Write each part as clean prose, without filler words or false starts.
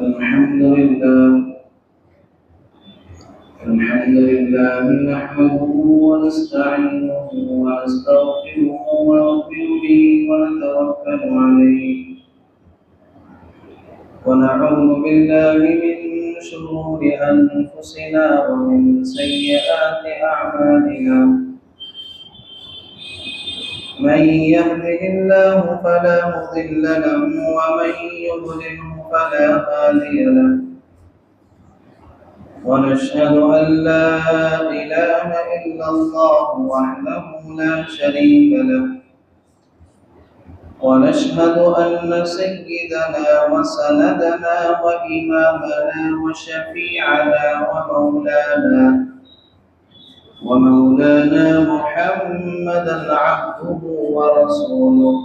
الحمد لله نحمده ونستعينه ونستغفره ونؤمن به ونتوكل عليه ونعوذ بالله من شرور أنفسنا ومن سيئات أعمالنا من يهده الله فلا مضل له ومن يضلل فلا هادي له ونشهد أن لا إله إلا الله وحده لا شريك له ونشهد أن سيدنا وسندنا وإمامنا وشفيعنا ومولانا محمدا عبده ورسوله.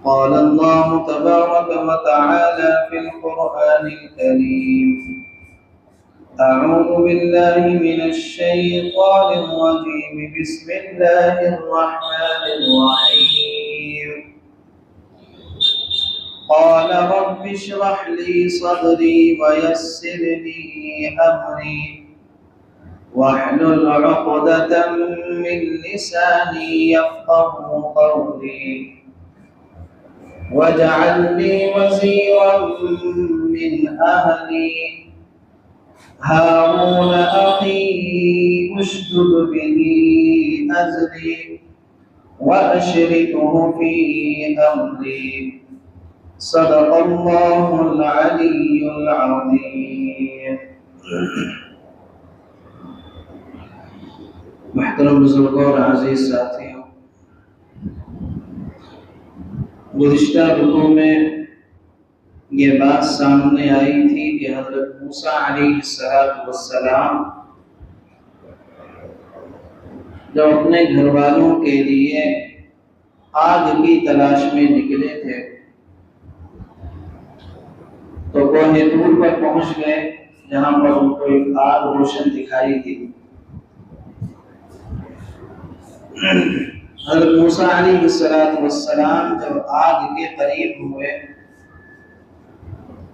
قال الله تبارك وتعالى في القرآن الكريم: أعوذ بالله من الشيطان الرجيم بسم الله الرحمن الرحيم. قال رب اشرح لي صدري ويسر لي أمري واحلل عقدة من لساني يفقه قولي واجعل لي وزيرا من أهلي هارون أخي اشدد به أزري وأشركه في أمري. صدق الله العلي العظيم. محترم بزرگوں اور عزیز ساتھیوں، گزشتہ رکوع میں یہ بات سامنے آئی تھی کہ حضرت موسیٰ علیہ السلام جب اپنے گھر والوں کے لیے آگ کی تلاش میں نکلے تھے تو کوہ طور پر پہنچ گئے جہاں پر ان کو ایک آگ روشن دکھائی دی. حضرت موسیٰ علیہ السلام جب آگ کے قریب ہوئے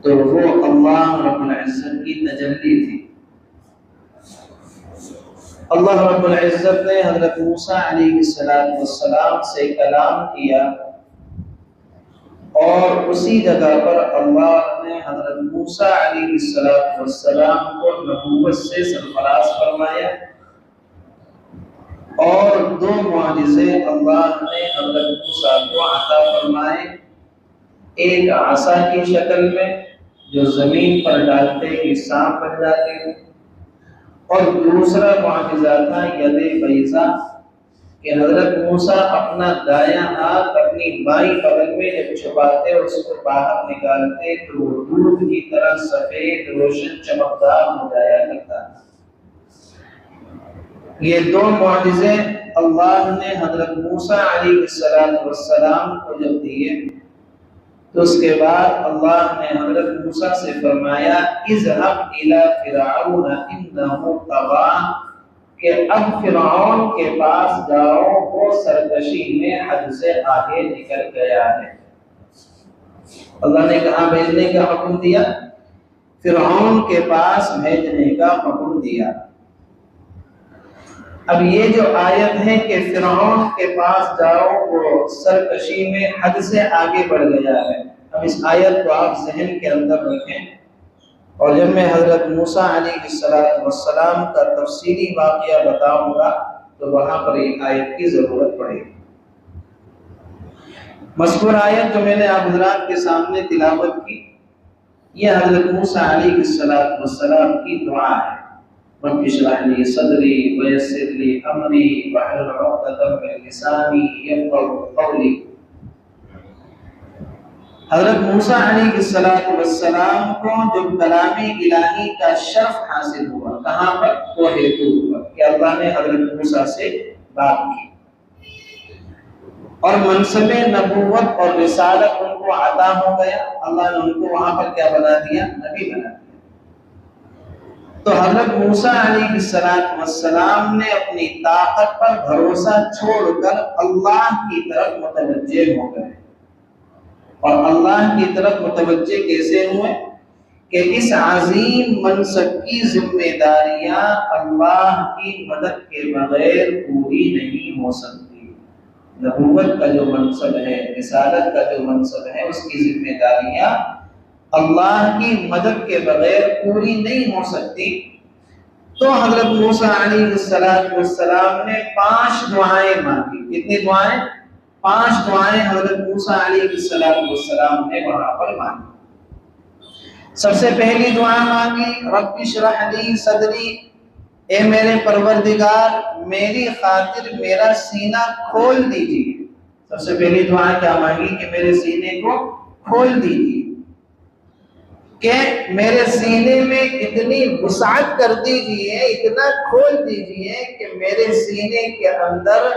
تو وہ اللہ رب العزت کی تجلی تھی. اللہ رب العزت نے حضرت موسیٰ علیہ السلام سے کلام کیا اور اسی جگہ پر اللہ نے حضرت موسیٰ علیہ السلام کو نبوت سے سرفراز فرمایا اور دو معجزے اللہ نے حضرت موسیٰ کو عطا فرمائے. ایک عصا کی شکل میں جو زمین پر ڈالتے ہی سانپ بن جاتے ہیں، اور دوسرا معجزہ تھا ید بیضا کہ حضرت موسیٰ اپنا دایاں ہاتھ اپنی بائیں بغل میں جب چھپاتے اور اس کو باہر نکالتے تو وہ دودھ کی طرح سفید روشن چمکدار ہو جایا کرتا. یہ دو معجزے اللہ نے حضرت موسیٰ علیہ السلام کو جب دیے تو اس کے بعد اللہ نے حضرت موسیٰ سے فرمایا اذهب الى فرعون انه طغى کہ اب فرعون کے پاس جاؤ، وہ سرکشی میں حد سے آگے نکل گیا ہے. اللہ نے کہاں بھیجنے کا حکم دیا؟ فرعون کے پاس بھیجنے کا حکم دیا. اب یہ جو آیت ہے کہ فرعون کے پاس جاؤ وہ سرکشی میں حد سے آگے بڑھ گیا ہے، اب اس آیت کو آپ ذہن کے اندر رکھیں اور جب میں حضرت موسیٰ علیہ السلام کا تفصیلی واقعہ بتاؤں گا تو وہاں پر ایک آیت کی ضرورت پڑے گی. مذکور آیت جو میں نے آپ حضرات کے سامنے تلاوت کی یہ حضرت موسیٰ علیہ السلام کی دعا ہے. رب اشرح لي صدري ويسر لي امري واحلل عقدة من لساني يفقهوا قولي. حضرت موسیٰ علیہ السلام کو جو کلام الہی کا شرف حاصل ہوا کہاں پر؟ کوہ طور پر، کہ اللہ نے حضرت موسیٰ سے بات کی اور منصب نبوت اور رسالت ان کو عطا ہو گیا. اللہ نے ان کو وہاں پر کیا بنا دیا؟ نبی بنا دیا. تو حضرت موسیٰ علیہ السلام نے اپنی طاقت پر بھروسہ چھوڑ کر اللہ کی طرف متوجہ ہو گئے اور اللہ کی طرف متوجہ کیسے ہوئے کہ اس عظیم منصب کی ذمہ داریاں اللہ کی مدد کے بغیر پوری نہیں ہو سکتی۔ نبوت کا جو منصب ہے، رسالت کا جو منصب ہے، اس کی ذمہ داریاں اللہ کی مدد کے بغیر پوری نہیں ہو سکتی۔ تو حضرت موسیٰ علیہ السلام نے 5 دعائیں مانگی۔ کتنی دعائیں؟ 5 دعائیں حضرت موسیٰ علیہ السلام نے وہاں پر مانگی۔ سب سے پہلی دعا مانگی رب اشرح لی صدری، اے میرے پروردگار میری خاطر میرا سینہ کھول دیجیے۔ سب سے پہلی دعا کیا مانگی کہ میرے سینے کو کھول دیجیے، کہ میرے سینے میں اتنی وسعت کر دیجیے، اتنا کھول دیجیے کہ میرے سینے کے اندر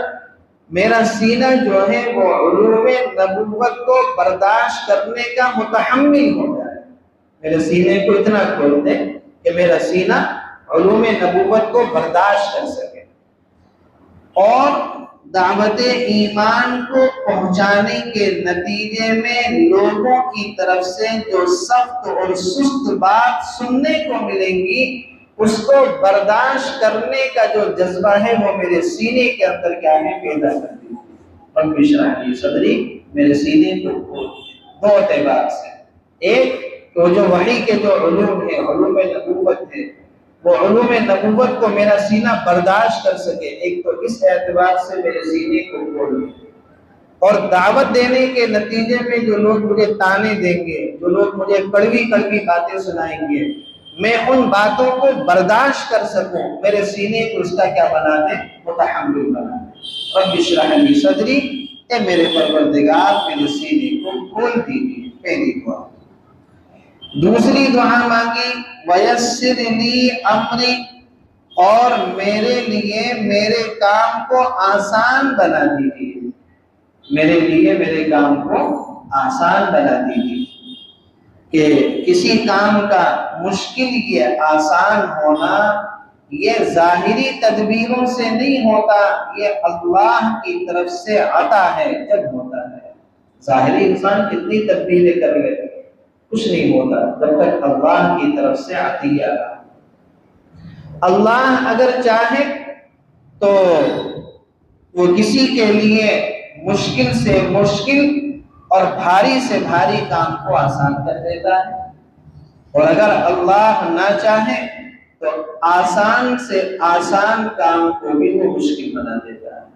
میرا سینہ جو ہے وہ علوم نبوت کو برداشت کرنے کا متحمل ہو جائے۔ میرے سینے کو اتنا کھول دے کہ میرا سینہ علوم نبوت کو برداشت کر سکے، اور دعوت ایمان کو پہنچانے کے نتیجے میں لوگوں کی طرف سے جو سخت اور سست بات سننے کو ملیں گی اس کو برداشت کرنے کا جو جذبہ ہے وہ میرے سینے کے اندر کیا ہے پیدا کر دی۔ رب اشرح لی صدری، میرے سینے کو کھول۔ 2 اعتبار سے، ایک تو جو وحی کے جو علوم ہے، علوم نبوت ہے، وہ علوم نبوت کو میرا سینہ برداشت کر سکے، ایک تو اس اعتبار سے میرے سینے کو کھول دے۔ اور دعوت دینے کے نتیجے میں جو لوگ مجھے تانے دیں گے، جو لوگ مجھے کڑوی کڑوی باتیں سنائیں گے، میں ان باتوں کو برداشت کر سکوں، میرے سینے کو اس کا کیا بنا دے؟ متحمل بنا دے۔ رب اشرح لی صدری، اے میرے پروردگار میرے سینے کو کھول دیجیے، پہلی دعا۔ دوسری دعا مانگی وَيَسِّرْ لِي أَمْرِي، اور میرے لیے میرے کام کو آسان بنا دیجیے، میرے لیے میرے کام کو آسان بنا دیجیے۔ کہ کسی کام کا مشکل یہ آسان ہونا یہ ظاہری تدبیروں سے نہیں ہوتا، یہ اللہ کی طرف سے عطا ہے جب ہوتا ہے۔ ظاہری انسان کتنی تدبیریں کر لے، کچھ نہیں ہوتا جب تک اللہ کی طرف سے عطیہ آتا۔ اللہ اگر چاہے تو وہ کسی کے لیے مشکل سے مشکل اور بھاری سے بھاری کام کو آسان کر دیتا ہے، اور اگر اللہ نہ چاہے تو آسان سے آسان کام کو بھی وہ مشکل بنا دیتا ہے۔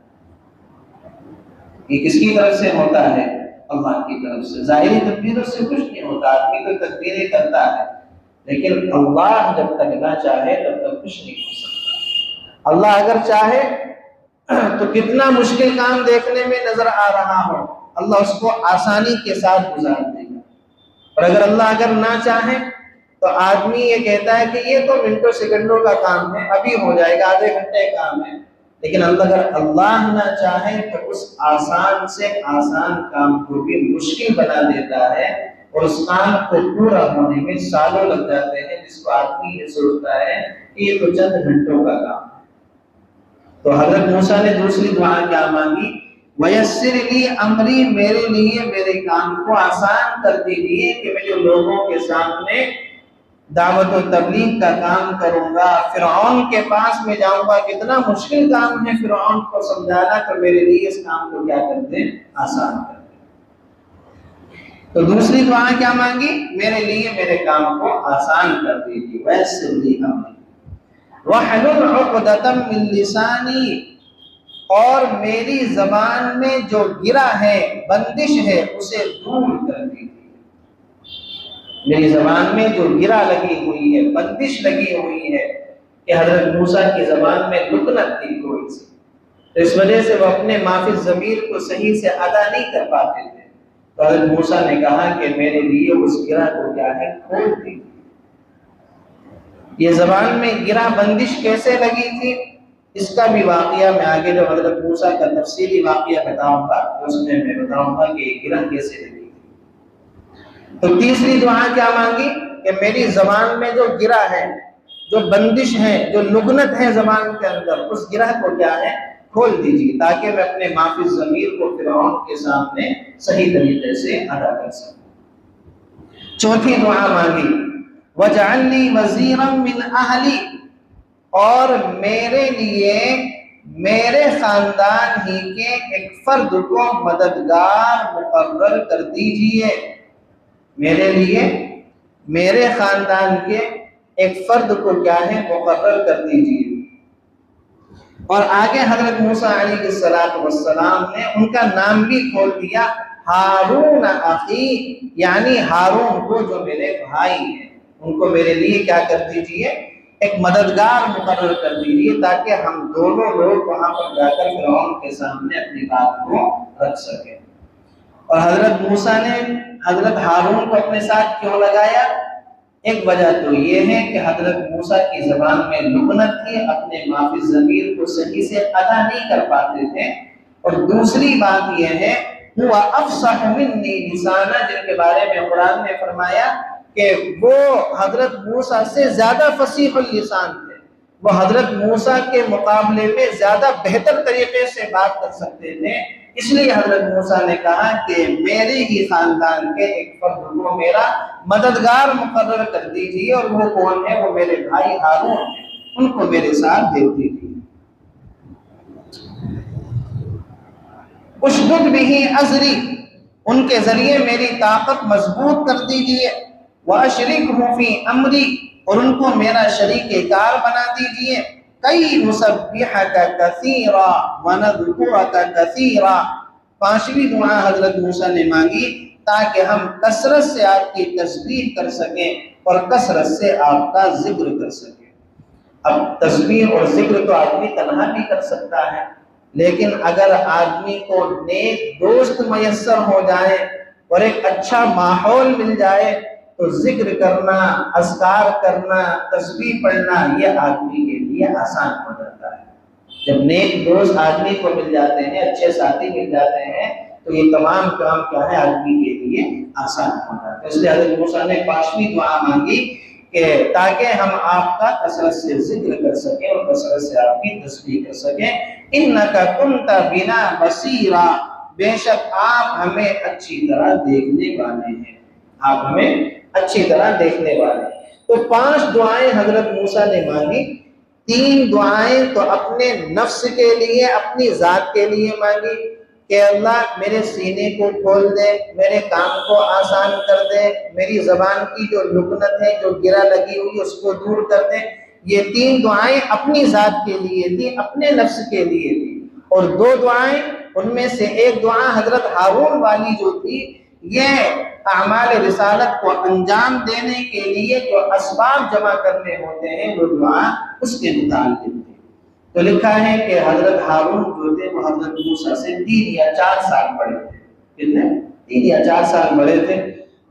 یہ کس کی طرف سے ہوتا ہے؟ اللہ کی طرف سے۔ ظاہری تدبیروں سے کچھ نہیں ہوتا، آدمی تو تدبیریں کرتا ہے، لیکن اللہ جب تک نہ چاہے تب تک کچھ نہیں ہو سکتا۔ اللہ اگر چاہے تو کتنا مشکل کام دیکھنے میں نظر آ رہا ہو، اللہ اس کو آسانی کے ساتھ گزار دے گا۔ اور اگر نہ چاہے تو آدمی یہ کہتا ہے کہ یہ تو منٹوں سیکنڈوں کا کام ہے، ابھی ہو جائے گا، آدھے گھنٹے کام ہے، لیکن اگر اللہ نہ چاہے تو اس آسان سے آسان کام کو بھی مشکل بنا دیتا ہے، اور اس کام کو پورا ہونے میں سالوں لگ جاتے ہیں، جس کو آدمی یہ سوچتا ہے کہ یہ تو چند گھنٹوں کا کام ہے۔ تو حضرت موسیٰ نے دوسری دعا کیا مانگی؟ وَيَسِّرْ لِي أَمْرِي، میرے لیے میرے کام کو آسان کر دیجیے کہ میں جو لوگوں کے سامنے دعوت و تبلیغ کا کام کروں گا، فرعون کے پاس میں جاؤں گا، کتنا مشکل کام ہے فرعون کو سمجھانا، تو میرے لیے اس کام کو کیا کر دیں؟ آسان کر دیں۔ تو دوسری دعا کیا مانگی؟ میرے لیے میرے کام کو آسان کر دیجیے۔ وَيَسِّرْ لِي أَمْرِي وَاحْلُلْ عُقْدَةً مِّن لِّسَانِي، اور میری زبان میں جو گرا ہے، بندش ہے، اسے دور کر دیجیے۔ میری زبان میں جو گرا لگی ہوئی ہے، بندش لگی ہوئی ہے، کہ حضرت موسیٰ کی زبان میں لکنت تھی تھوڑی سی، اس وجہ سے وہ اپنے مافی ضمیر کو صحیح سے ادا نہیں کر پاتے تھے، تو حضرت موسیٰ نے کہا کہ میرے لیے اس گرا کو کیا ہے؟ کھول دیجیے۔ یہ زبان میں گرا بندش کیسے لگی تھی، اس کا بھی واقعہ میں آگے جو حضرت موسیٰ کا تفصیلی واقعہ بتاؤں گا اس میں بتاؤں گا کہ یہ گرا کیسے لگی تھی۔ تو تیسری دعا کیا مانگی؟ کہ میری زبان میں جو گرا ہے، جو بندش ہے، جو لکنت ہے زبان کے اندر، اس گرہ کو کیا ہے؟ کھول دیجیے تاکہ میں اپنے معافی الضمیر کو فرعون کے سامنے صحیح طریقے سے ادا کر سکوں۔ چوتھی دعا مانگی وَاجْعَلْ لِي وَزِيرًا مِّنْ أَهْلِي، اور میرے لیے میرے خاندان ہی کے ایک فرد کو مددگار مقرر کر دیجئے، میرے لیے میرے خاندان کے ایک فرد کو کیا ہے مقرر کر دیجئے۔ اور آگے حضرت موسیٰ علیہ السلام نے ان کا نام بھی کھول دیا ہارون اخی، یعنی ہارون کو جو میرے بھائی ہیں ان کو میرے لیے کیا کر دیجئے، ایک مددگار مقرر کر دیجئے تاکہ ہم دونوں لوگ وہاں پر جا کر فرعون کے سامنے اپنی بات کو رکھ سکیں۔ اور حضرت موسیٰ نے حضرت ہارون کو اپنے ساتھ کیوں لگایا؟ ایک وجہ تو یہ ہے کہ حضرت موسیٰ کی زبان میں لغنت تھی، اپنے معافی الضمیر کو صحیح سے ادا نہیں کر پاتے تھے، اور دوسری بات یہ ہے ہوا افصح منی لسانا، جن کے بارے میں قرآن نے فرمایا کہ وہ حضرت موسیٰ سے زیادہ فصیح اللسان تھے، وہ حضرت موسیٰ کے مقابلے میں زیادہ بہتر طریقے سے بات کر سکتے تھے، اس لیے حضرت موسیٰ نے کہا کہ میرے ہی خاندان کے ایک فرد کو میرا مددگار مقرر کر دیجیے، اور وہ کون ہے؟ وہ میرے بھائی ہارون ہیں، ان کو میرے ساتھ بھیج دیجیے۔ اشدد بہ ازری، ان کے ذریعے میری طاقت مضبوط کر دیجیے، واشرکہ فی امری، اور ان کو میرا شریک کار بنا دیجیے، کئی نسبحک کثیرا ونذکرک کثیرا۔ پانچویں دعا حضرت موسیٰ نے مانگی تاکہ ہم کثرت سے آپ کی تسبیح کر سکیں اور کثرت سے آپ کا ذکر کر سکیں۔ اب تسبیح اور ذکر تو آدمی تنہا بھی کر سکتا ہے، لیکن اگر آدمی کو نیک دوست میسر ہو جائے اور ایک اچھا ماحول مل جائے تو ذکر کرنا، اذکار کرنا، تسبیح پڑھنا یہ آدمی کے لیے آسان ہو جاتا ہے۔ جب نیک دوست آدمی کو مل جاتے ہیں، اچھے ساتھی مل جاتے ہیں تو یہ تمام کام کیا ہے آدمی کے لیے آسان ہو جاتا ہے۔ اس لیے حضرت موسیٰ نے پانچویں دعا مانگی کہ تاکہ ہم آپ کا کثرت سے ذکر کر سکیں اور کثرت سے آپ کی تسبیح کر سکیں۔ انک کنت بنا بصیرا، بے شک آپ ہمیں اچھی طرح دیکھنے والے ہیں، آپ ہمیں اچھی طرح دیکھنے والے ہیں۔ تو 5 دعائیں حضرت موسیٰ نے مانگی، 3 دعائیں تو اپنے نفس کے لیے، اپنی ذات کے لیے مانگی کہ اللہ میرے سینے کو کھول دے، میرے کام کو آسان کر دے، میری زبان کی جو لکنت ہے، جو گرہ لگی ہوئی اس کو دور کر دے۔ یہ 3 دعائیں اپنی ذات کے لیے تھی، اپنے نفس کے لیے تھی، اور 2 دعائیں ان میں سے ایک دعا حضرت ہارون والی جو تھی، یہ اعمال رسالت کو انجام دینے کے لیے جو اسباب جمع کرنے ہوتے ہیں وہ دعا اس کے متعلق تھی۔ تو لکھا ہے کہ حضرت ہارون جو تھے وہ حضرت موسیٰ سے 3 یا 4 سال بڑے تھے، کتنے؟ 3 یا 4 سال بڑے تھے،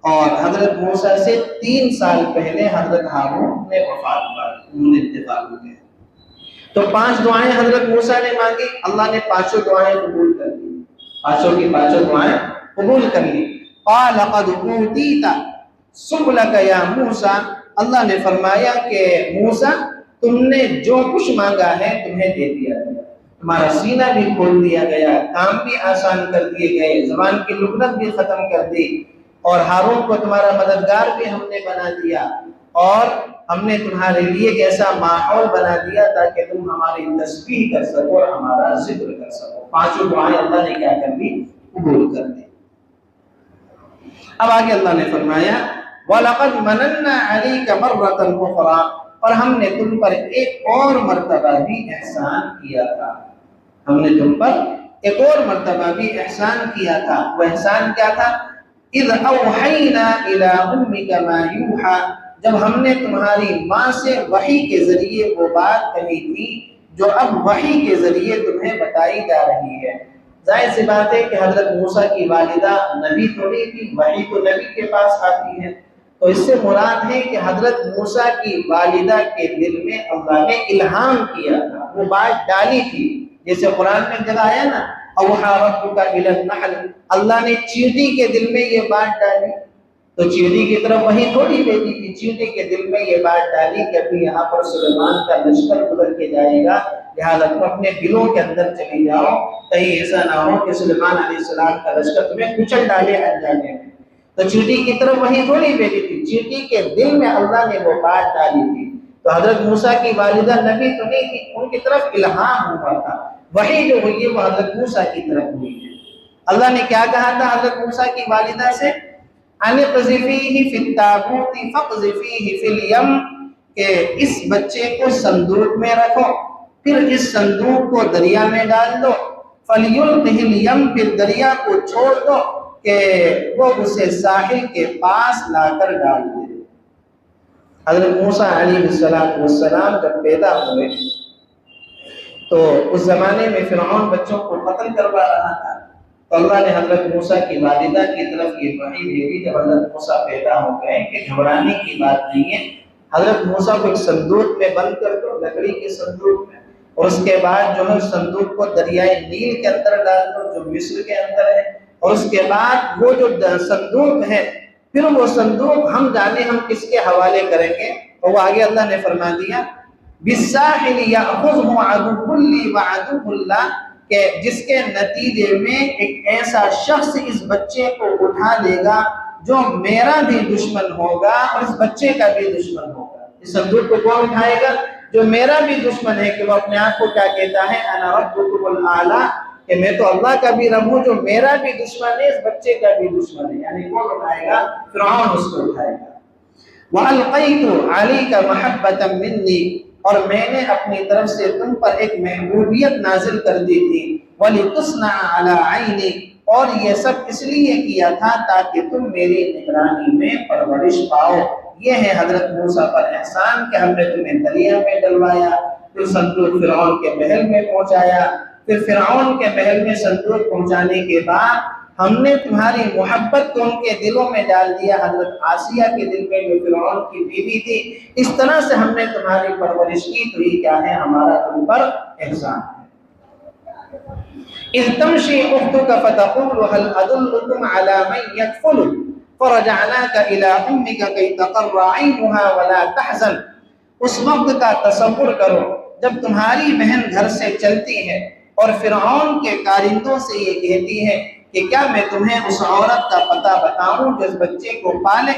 اور حضرت موسیٰ سے 3 سال پہلے حضرت ہارون نے وفات پائی، انہوں نے انتقال ہو گیا۔ تو 5 دعائیں حضرت موسیٰ نے مانگی، اللہ نے 5 دعائیں قبول کر لی، 5 کی 5 دعائیں قبول کر لی۔ قال قد اوتیت سؤلک یا موسیٰ، اللہ نے فرمایا کہ موسیٰ تم نے جو کچھ مانگا ہے تمہیں دے دیا گیا، تمہارا سینہ بھی کھول دیا گیا، کام بھی آسان کر دیے گئے، زبان کی لغت بھی ختم کر دی، اور ہارون کو تمہارا مددگار بھی ہم نے بنا دیا، اور ہم نے تمہارے لیے ایک ایسا ماحول بنا دیا تاکہ تم ہماری تسبیح کر سکو اور ہمارا ذکر کر سکو۔ 5 دعائیں اللہ نے کیا کر دی؟ قبول کر دی۔ اب آگے اللہ نے فرمایا وَلَقَدْ مَنَنَّا عَلَيْكَ مَرَّةً أُخْرَىٰ، اور ہم نے تم پر ایک اور مرتبہ بھی احسان کیا تھا، ہم نے تم پر ایک اور مرتبہ بھی احسان کیا تھا۔ وہ احسان کیا تھا؟ اِذْ أَوْحَيْنَا إِلَىٰ أُمِّكَ مَا يُوحَىٰ، جب ہم نے تمہاری ماں سے وحی کے ذریعے وہ بات کہی تھی جو اب وحی کے ذریعے تمہیں بتائی جا رہی ہے۔ ظاہر سی بات ہے کہ حضرت موسیٰ کی والدہ نبی تھوڑی تھی، وحی تو نبی کے پاس آتی ہے، تو اس سے مراد ہے کہ حضرت موسیٰ کی والدہ کے دل میں اللہ نے الہام کیا تھا، وہ بات ڈالی تھی، جیسے قرآن میں جگہ آیا نا اوحیٰ ربک الی النحل، اللہ نے چیونٹی کے دل میں یہ بات ڈالی، تو چیونٹی کی طرف وہی تھوڑی بھیجی تھی، چیونٹی کے دل میں یہ بات ڈالی کہ ابھی یہاں پر سلیمان کا لشکر گزر کے جائے گا، لہٰذا تم اپنے دلوں کے اندر چلی جاؤ، کہیں ایسا نہ ہو کہ سلیمان علیہ السلام کا لشکر تمہیں کچل ڈالے انجانے میں۔ تو چیونٹی کی طرف وہی تھوڑی بھیجی تھی، چیونٹی کے دل میں اللہ نے وہ بات ڈالی تھی۔ تو حضرت موسیٰ کی والدہ نبی تو نہیں تھی، ان کی طرف الہام ہوا تھا، وحی جو ہوئی ہے وہ حضرت موسیٰ کی طرف ہوئی ہے۔ اللہ نے کیا کہا تھا حضرت موسیٰ کی والدہ سے؟ ان اقذفیہ فی التابوت فاقذفیہ فی الیم، کہ اس بچے کو صندوق میں رکھو، پھر اس صندوق کو دریا میں ڈال دو، فلیلقہ الیم، پھر دریا کو چھوڑ دو کہ وہ اسے ساحل کے پاس لا کر ڈال دے۔ حضرت موسیٰ علیہ السلام جب پیدا ہوئے تو اس زمانے میں فرعون بچوں کو قتل کروا رہا تھا، تو اللہ نے حضرت موسیٰ کی والدہ کی طرف یہ وحی بھیجی جب حضرت موسیٰ پیدا ہو گئے کہ گھبرانے کی بات نہیں ہے، حضرت موسیٰ کو ایک صندوق میں بند کر دو، لکڑی کے صندوق میں، اور اس کے بعد جو ہے صندوق کو دریائے نیل کے اندر ڈال دو جو مصر کے اندر ہے، اور اس کے بعد وہ جو صندوق ہے پھر وہ صندوق ہم جانے ہم کس کے حوالے کریں گے، اور وہ آگے اللہ نے فرما دیا بالساحل یأخذہ عدو لی وعدو اللہ، کہ جس کے نتیجے میں ایک ایسا شخص اس بچے کو اٹھا لے گا جو میرا بھی دشمن ہوگا اور اس بچے کا بھی دشمن ہوگا۔ اس صندوق کو کون اٹھائے گا؟ جو میرا بھی دشمن ہے، کہ وہ اپنے آپ کو کیا کہتا ہے؟ انا ربکم الاعلی، کہ میں تو اللہ کا بھی رب ہوں، جو میرا بھی دشمن ہے اس بچے کا بھی دشمن ہے، یعنی کون اٹھائے گا؟ فرعون اس کو اٹھائے گا۔ وَأَلْقَيْتُ عَلَيْكَ مَحَبَّةً مِّنِّي، اور میں نے اپنی طرف سے تم پر ایک محبوبیت نازل کر دی تھی، وَلِتُصْنَعَ عَلَىٰ عَيْنِي، اور یہ سب اس لیے کیا تھا تاکہ تم میری نگرانی میں پرورش پاؤ۔ یہ ہے حضرت موسیٰ پر احسان کہ ہم نے تمہیں دریا میں ڈلوایا، پھر صندوق فرعون کے محل میں پہنچایا، پھر فرعون کے محل میں صندوق پہنچانے کے بعد ہم نے تمہاری محبت کو ان کے دلوں میں ڈال دیا، حضرت آسیہ کے دل میں جو فرعون کی بیوی تھی، اس طرح سے ہم نے تمہاری پرورش کی، تو یہ کیا ہے؟ ہمارا تم پر احسان ہے۔ اذ تمشی اختک فتقول هل ادلکم علی من یکفل فرجعناک الی امک کی تقر عینها ولا تحزن، اس وقت کا تصور کرو جب تمہاری بہن گھر سے چلتی ہے اور فرعون کے کارندوں سے یہ کہتی ہے کہ کیا میں تمہیں اس عورت کا پتہ بتاؤں جو اس بچے کو پالے؟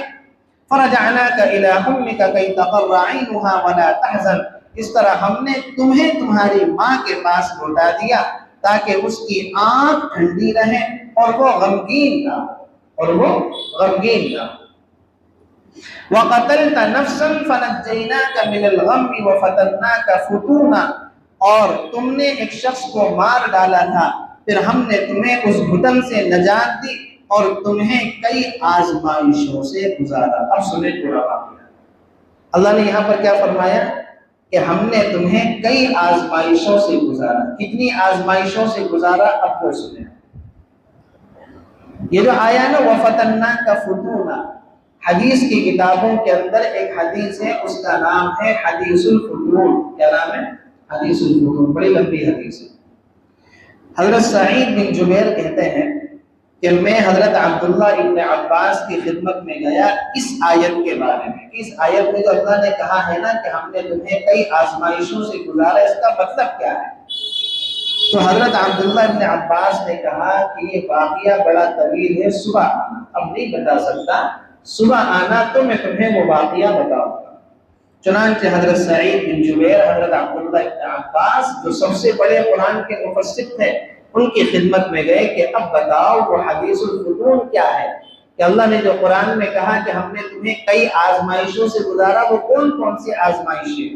فرجعناک الی امک کی تقر عینها ولا تحزن، اس طرح ہم نے تمہیں تمہاری ماں کے پاس لوٹا دیا تاکہ اس کی آنکھ ٹھنڈی رہے اور وہ غمگین نہ ہو۔ وَقَتَلْتَ نَفْسًا فَنَجَّيْنَاكَ مِنَ الْغَمِّ وَفَتَنَّاكَ فُتُونًا، اور تم نے ایک شخص کو مار ڈالا تھا، پھر ہم نے تمہیں اس گھٹن سے نجات دی اور تمہیں کئی آزمائشوں سے گزارا۔ اب سنیں پورا واقعہ۔ اللہ نے یہاں پر کیا فرمایا؟ کہ ہم نے تمہیں کئی آزمائشوں سے گزارا۔ کتنی آزمائشوں سے گزارا؟ اب وہ سنیں۔ یہ جو آیا نا وَفَتَنَّاكَ فُتُونًا، حدیث کی کتابوں کے اندر ایک حدیث ہے، اس کا نام ہے حدیث الفتون۔ کیا نام ہے؟ حدیث الفتون، بڑی لمبی حدیث ہے۔ حضرت سعید بن جبیر کہتے ہیں کہ میں حضرت عبداللہ ابن عباس کی خدمت میں گیا اس آیت کے بارے میں، اس آیت میں جو اللہ نے کہا ہے نا کہ ہم نے تمہیں کئی آزمائشوں سے گزارا، اس کا مطلب کیا ہے؟ تو حضرت عبداللہ ابن عباس نے کہا کہ یہ واقعہ بڑا طویل ہے، صبح آنا، اب نہیں بتا سکتا، صبح آنا تو میں تمہیں وہ واقعہ بتاؤں گا۔ چنانچہ حضرت سعید بن جبیر حضرت عبداللہ ابن عباس جو سب سے بڑے قرآن کے مفسر تھے ان کی خدمت میں گئے کہ اب بتاؤ وہ حدیث الفتون کیا ہے، کہ اللہ نے جو قرآن میں کہا کہ ہم نے تمہیں کئی آزمائشوں سے گزارا، وہ کون کون سی آزمائشیں؟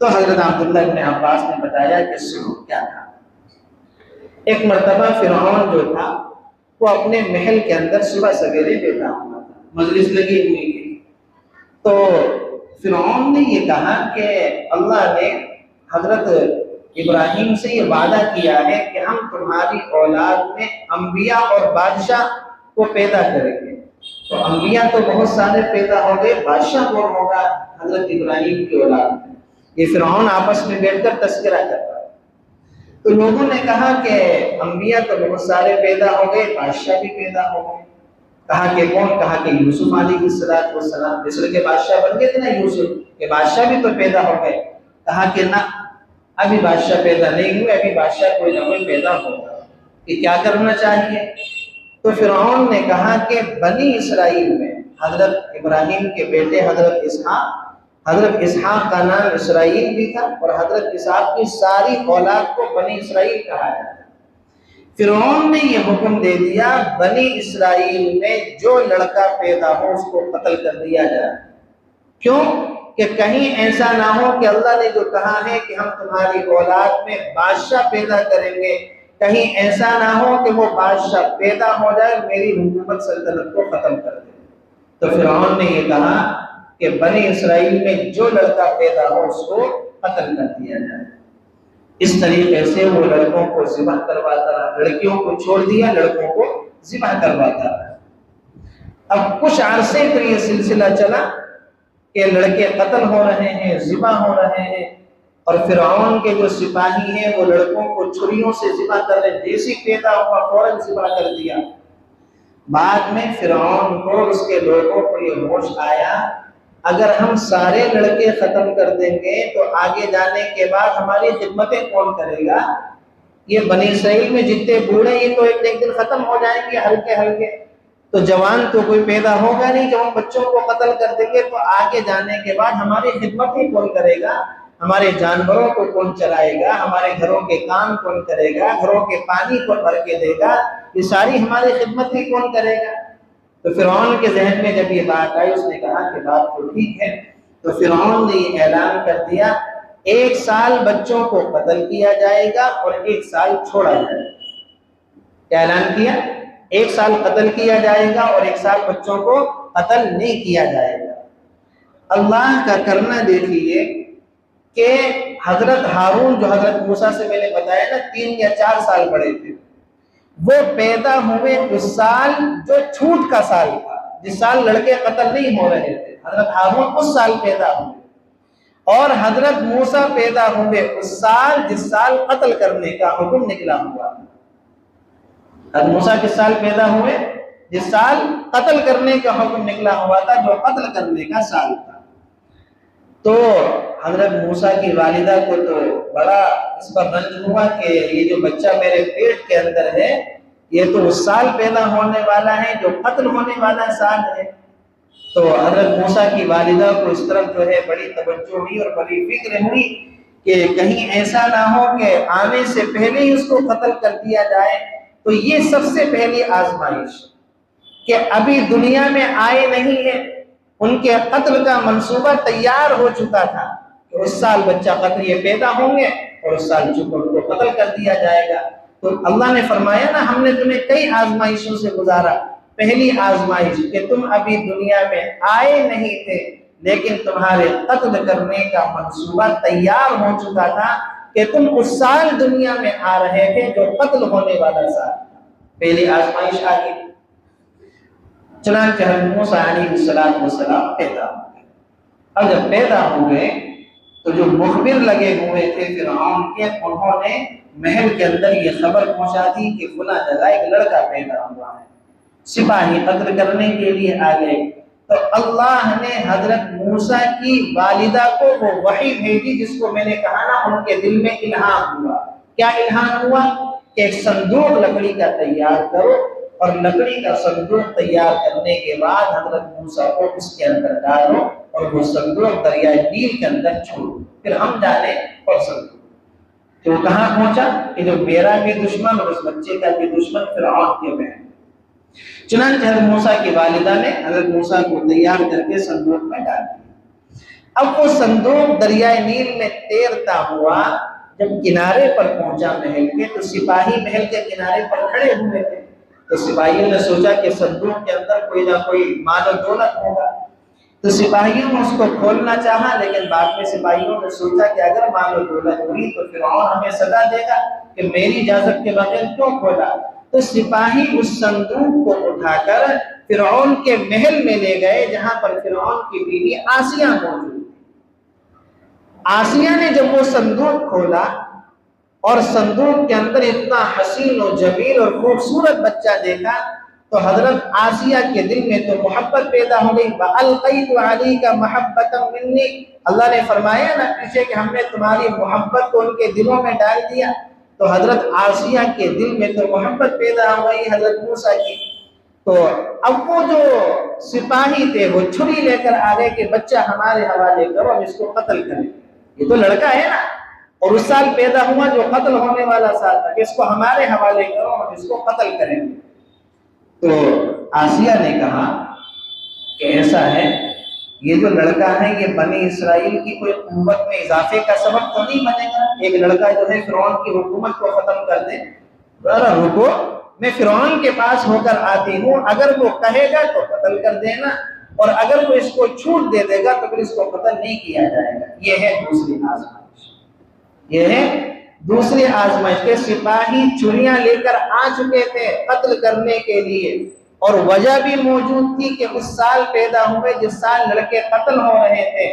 تو حضرت عبداللہ ابن عباس نے بتایا کہ سنو کیا تھا۔ ایک مرتبہ فرعون جو تھا وہ اپنے محل کے اندر صبح سویرے بیٹھا ہوا تھا، مجلس لگی ہوئی تھی، تو فرعون نے یہ کہا کہ اللہ نے حضرت ابراہیم سے یہ وعدہ کیا ہے کہ ہم تمہاری اولاد میں انبیاء اور بادشاہ کو پیدا کریں گے، تو انبیاء تو بہت سارے پیدا ہو گئے، بادشاہ کون ہوگا؟ حضرت ابراہیم کی اولاد میں۔ یہ فرعون آپس میں بیٹھ کر تذکرہ کرتا ہے، تو لوگوں نے کہا کہ انبیاء تو بہت سارے پیدا ہو گئے، بادشاہ بھی پیدا ہو گئے، کہا کہ کون؟ کہا کہ یوسف علیہ السلام، مصر کے بادشاہ بن گئے تھے نا یوسف کے، بادشاہ بھی تو پیدا ہو گئے۔ کہا کہ نہ، ابھی بادشاہ پیدا نہیں ہوئے، ابھی بادشاہ کوئی نہ کوئی پیدا ہوگا، کہ کیا کرنا چاہیے؟ تو فرعون نے کہا کہ بنی اسرائیل میں حضرت ابراہیم کے بیٹے حضرت اسحاق کا نام اسرائیل بھی تھا، اور حضرت اسحاق کی ساری اولاد کو بنی اسرائیل کہا جاتا ہے۔ فرعون نے یہ حکم دے دیا بنی اسرائیل میں جو لڑکا پیدا ہو اس کو قتل کر دیا جائے۔ کیوں؟ کہ کہیں ایسا نہ ہو کہ اللہ نے جو کہا ہے کہ ہم تمہاری اولاد میں بادشاہ پیدا کریں گے، کہیں ایسا نہ ہو کہ وہ بادشاہ پیدا ہو جائے میری حکومت سلطنت کو ختم کر دے۔ تو فرعون نے یہ کہا کہ بنی اسرائیل میں جو لڑکا پیدا ہو اس کو قتل کر دیا جائے۔ اس طریقے سے وہ لڑکوں کو ذبح کرواتا رہا، لڑکیوں کو چھوڑ دیا، لڑکوں کو ذبح کرواتا رہا۔ اب کچھ عرصے پر یہ سلسلہ چلا کہ لڑکے قتل ہو رہے ہیں، ذبح ہو رہے ہیں، اور فرعون کے جو سپاہی ہیں وہ لڑکوں کو چھریوں سے ذبح کر رہے، جیسی پیدا ہوا فوراً ذبح کر دیا۔ بعد میں فرعون کو اس کے لوگوں کو یہ ہوش آیا اگر ہم سارے لڑکے ختم کر دیں گے تو آگے جانے کے بعد ہماری خدمتیں کون کرے گا؟ یہ بنی اسرائیل میں جتنے بوڑھے یہ تو ایک دن ختم ہو جائیں گے ہلکے ہلکے، تو جوان تو کوئی پیدا ہوگا نہیں۔ جب ہم بچوں کو قتل کر دیں گے تو آگے جانے کے بعد ہماری خدمت ہی کون کرے گا؟ ہمارے جانوروں کو کون چرائے گا؟ ہمارے گھروں کے کام کون کرے گا؟ گھروں کے پانی کون بھر کے دے گا؟ یہ ساری ہماری خدمت ہی کون کرے گا؟ تو فرعون کے ذہن میں جب یہ بات آئی، اس نے کہا کہ بات تو ٹھیک ہے۔ تو فرعون نے یہ اعلان کر دیا 1 سال بچوں کو قتل کیا جائے گا اور 1 سال چھوڑا جائے گا۔ کیا اعلان کیا؟ 1 سال قتل کیا جائے گا اور 1 سال بچوں کو قتل نہیں کیا جائے گا۔ اللہ کا کرنا دیکھیے کہ حضرت ہارون جو حضرت موسیٰ سے میں نے بتایا نا 3 یا 4 سال بڑے تھے، وہ پیدا ہوئے اس سال جو چھوٹ کا سال تھا، جس سال لڑکے قتل نہیں ہو رہے تھے، حضرت ہارون اس سال پیدا ہوئے، اور حضرت موسیٰ پیدا ہوئے اس سال جس سال قتل کرنے کا حکم نکلا ہوا تھا۔ حضرت موسیٰ کس سال پیدا ہوئے؟ جس سال قتل کرنے کا حکم نکلا ہوا تھا، جو قتل کرنے کا سال تھا۔ تو حضرت موسیٰ کی والدہ کو تو بڑا اس پر رنج ہوا کہ یہ جو بچہ میرے پیٹ کے اندر ہے یہ تو اس سال پیدا ہونے والا ہے جو قتل ہونے والا سال ہے۔ تو حضرت موسیٰ کی والدہ کو اس طرف جو ہے بڑی توجہ ہوئی اور بڑی فکر ہوئی کہ کہیں ایسا نہ ہو کہ آنے سے پہلے ہی اس کو قتل کر دیا جائے۔ تو یہ سب سے پہلی آزمائش کہ ابھی دنیا میں آئے نہیں ہیں، ان کے قتل کا منصوبہ تیار ہو چکا تھا کہ اس سال بچہ قتل یہ پیدا ہوں گے اور اس سال چکر کو قتل کر دیا جائے گا۔ تو اللہ نے فرمایا نا ہم نے تمہیں کئی آزمائشوں سے گزارا، پہلی آزمائش کہ تم ابھی دنیا میں آئے نہیں تھے لیکن تمہارے قتل کرنے کا منصوبہ تیار ہو چکا تھا کہ تم اس سال دنیا میں آ رہے تھے جو قتل ہونے والا سال تھا۔ پہلی آزمائش آ گئی۔ چنانچہ حضرت موسیٰ علیہ السلام پیدا ہو گئے۔ اب جب پیدا ہو گئے تو جو مخبر لگے ہوئے تھے فرعون کے، انہوں نے محل کے اندر یہ خبر پہنچا دی کہ فلاں جگہ ایک لڑکا پیدا ہوا ہے۔ سپاہی قتل کرنے کے لیے آ گئے تو اللہ نے حضرت موسیٰ کی والدہ کو وہ وحی بھیجی جس کو میں نے کہا نا ان کے دل میں الہام ہوا۔ کیا الہام ہوا؟ کہ ایک صندوق لکڑی کا تیار کرو، اور لکڑی کا صندوق تیار کرنے کے بعد حضرت موسیٰ کو اس کے اندر ڈالو اور وہ صندوق دریائے نیل کے اندر چھوڑو، پھر ہم جانے اور صندوق۔ تو وہ کہاں پہنچا کہ جو میرا بھی دشمن اور اس بچے کا بھی دشمن فرعون کے بہن۔ چنانچہ حضرت موسیٰ کی والدہ نے حضرت موسیٰ کو تیار کر کے صندوق میں ڈال دیا۔ اب وہ صندوق دریائے نیل میں تیرتا ہوا جب کنارے پر پہنچا محل کے تو سپاہی محل کے کنارے پر کھڑے ہوئے تھے۔ تو سپاہیوں نے سوچا کہ صندوق کے اندر کوئی نہ کوئی مال و دولت ہوگا، تو سپاہیوں نے اس کو کھولنا چاہا، لیکن بعد میں سپاہیوں نے سوچا کہ اگر مال و دولت ہوئی تو فرعون ہمیں سزا دے گا کہ میری اجازت کے بغیر کیوں کھولا۔ تو سپاہی اس صندوق کو اٹھا کر فرعون کے محل میں لے گئے جہاں پر فرعون کی بیوی آسیہ موجود تھی۔ آسیہ نے جب وہ صندوق کھولا اور صندوق کے اندر اتنا حسین و جمیل اور خوبصورت بچہ دیکھا تو تو حضرت آسیہ کے دل میں تو محبت پیدا ہو گئی. وَأَلْقَيْتُ عَلَيْكَ مَحَبَّةً مِّنِّي، اللہ نے فرمایا نا پیچھے کہ ہم نے تمہاری محبت کو ان کے دلوں میں ڈال دیا. تو حضرت آسیہ کے دل میں تو محبت پیدا ہو گئی حضرت موسیٰ کی. تو اب وہ جو سپاہی تھے وہ چھری لے کر آ گئے کہ بچہ ہمارے حوالے کرو، ہم اس کو قتل کریں. یہ تو لڑکا ہے نا، اور اس سال پیدا ہوا جو قتل ہونے والا سال تھا، کہ اس کو ہمارے حوالے کرو، ہم اس کو قتل کریں گے. تو آسیہ نے کہا کہ ایسا ہے، یہ جو لڑکا ہے یہ بنی اسرائیل کی کوئی قوت میں اضافے کا سبب تو نہیں بنے گا. ایک لڑکا جو ہے فرعون کی حکومت کو ختم کر دے. ذرا رکو، میں فرعون کے پاس ہو کر آتی ہوں، اگر وہ کہے گا تو قتل کر دینا، اور اگر وہ اس کو چھوٹ دے دے گا تو پھر اس کو قتل نہیں کیا جائے گا. یہ ہے دوسری آزمائش. یہ ہے دوسری آزمائش کے سپاہی چھریاں لے کر آ چکے تھے قتل کرنے کے لیے، اور وجہ بھی موجود تھی کہ اس سال پیدا ہوئے جس سال لڑکے قتل ہو رہے تھے.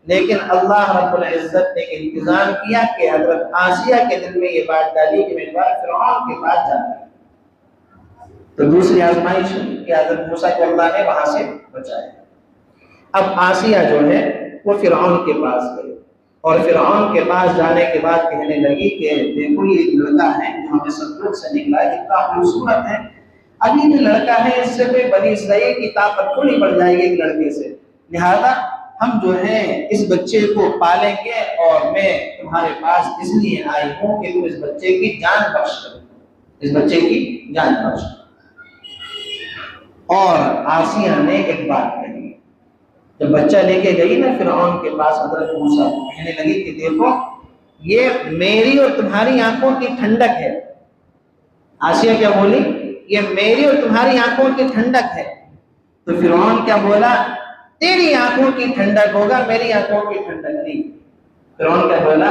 لیکن اللہ رب العزت نے انتظام کیا کہ حضرت آسیہ کے دل میں یہ بات ڈالی کہ میں فرعون کے پاس جاتا ہوں. تو دوسری آزمائش کہ حضرت موسیٰ کو اللہ نے وہاں سے بچایا. اب آسیہ جو ہے وہ فرعون کے پاس گئی، اور فرعون کے پاس جانے کے بعد کہنے لگی کہ دیکھو یہ لڑکا ہے جو ہمیں صندوق سے نکلا ہے، اتنا خوبصورت ہے، ابھی جو لڑکا ہے اس سے کوئی بنی اسرائیل کی طاقت تھوڑی بڑھ جائے گی ایک لڑکے سے، لہذا ہم جو ہے اس بچے کو پالیں گے، اور میں تمہارے پاس اس لیے آئی ہوں کہ تم اس بچے کی جان بخش کرو، اس بچے کی جان بخش. اور آسیہ نے ایک بات کہی، جب بچہ لے کے گئی نا فرعون کے پاس حضرت موسیٰ، کہنے لگی کہ دیکھو یہ میری اور تمہاری آنکھوں کی ٹھنڈک ہے. آسیہ کیا بولی؟ یہ میری اور تمہاری آنکھوں کی ٹھنڈک ہے. تو فرعون کیا بولا؟ تیری آنکھوں کی ٹھنڈک ہوگا، میری آنکھوں کی ٹھنڈک نہیں. فرعون کیا بولا؟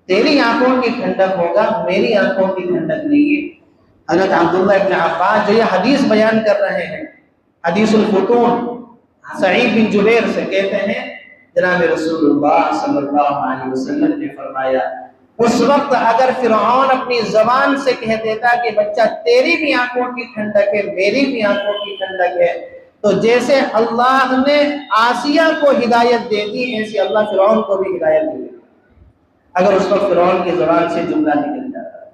تیری آنکھوں کی ٹھنڈک ہوگا، میری آنکھوں کی ٹھنڈک نہیں ہے. حضرت عبداللہ ابن عباس جو یہ حدیث بیان کر رہے ہیں، حدیث الفتون، سعید بن جبیر سے کہتے ہیں جناب رسول اللہ صلی اللہ علیہ وسلم نے فرمایا اس وقت اگر فرعون اپنی زبان سے کہہ دیتا کہ بچہ تیری بھی آنکھوں کی ٹھنڈک ہے، میری بھی آنکھوں کی ٹھنڈک ہے، تو جیسے اللہ نے آسیہ کو ہدایت دے دی ایسے اللہ فرعون کو بھی ہدایت دے دی. اگر اس وقت فرعون کی زبان سے جملہ نکل جاتا.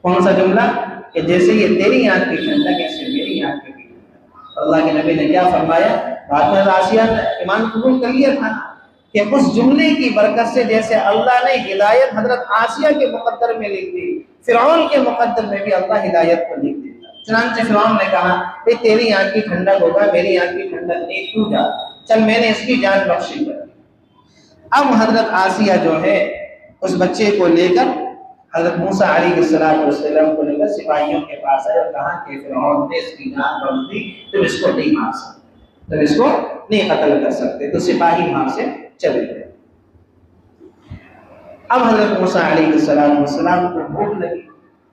کون سا جملہ؟ کہ جیسے یہ تیری آنکھ کی ٹھنڈک ایسے میری آنکھ کی ٹھنڈک. اللہ کے نبی نے کیا فرمایا؟ بعد میں آسیہ نے ایمان قبول کر لیا تھا کہ اس جملے کی برکت سے جیسے اللہ نے ہدایت حضرت آسیہ کے مقدر میں لکھ دی، فرعون کے مقدر میں بھی اللہ ہدایت کو لکھ دیتا. چنانچہ فرعون نے کہا کہ تیری آنکھ کی ٹھنڈک ہوگا، میری آنکھ کی ٹھنڈک نہیں، تو جا، چل میں نے اس کی جان بخشی کر. اب حضرت آسیہ جو ہے اس بچے کو لے کر حضرت موسیٰ علیہ السلام کو لے کر سپاہیوں کے پاس آئے اور کہا کہ فرعون نے اس کی جان بخش دی، تم اس کو نہیں مار سکتے، تم اس کو نہیں قتل کر سکتے. تو سپاہی وہاں سے چلے گئے. اب حضرت موسیٰ علیہ السلام کو بھوک لگی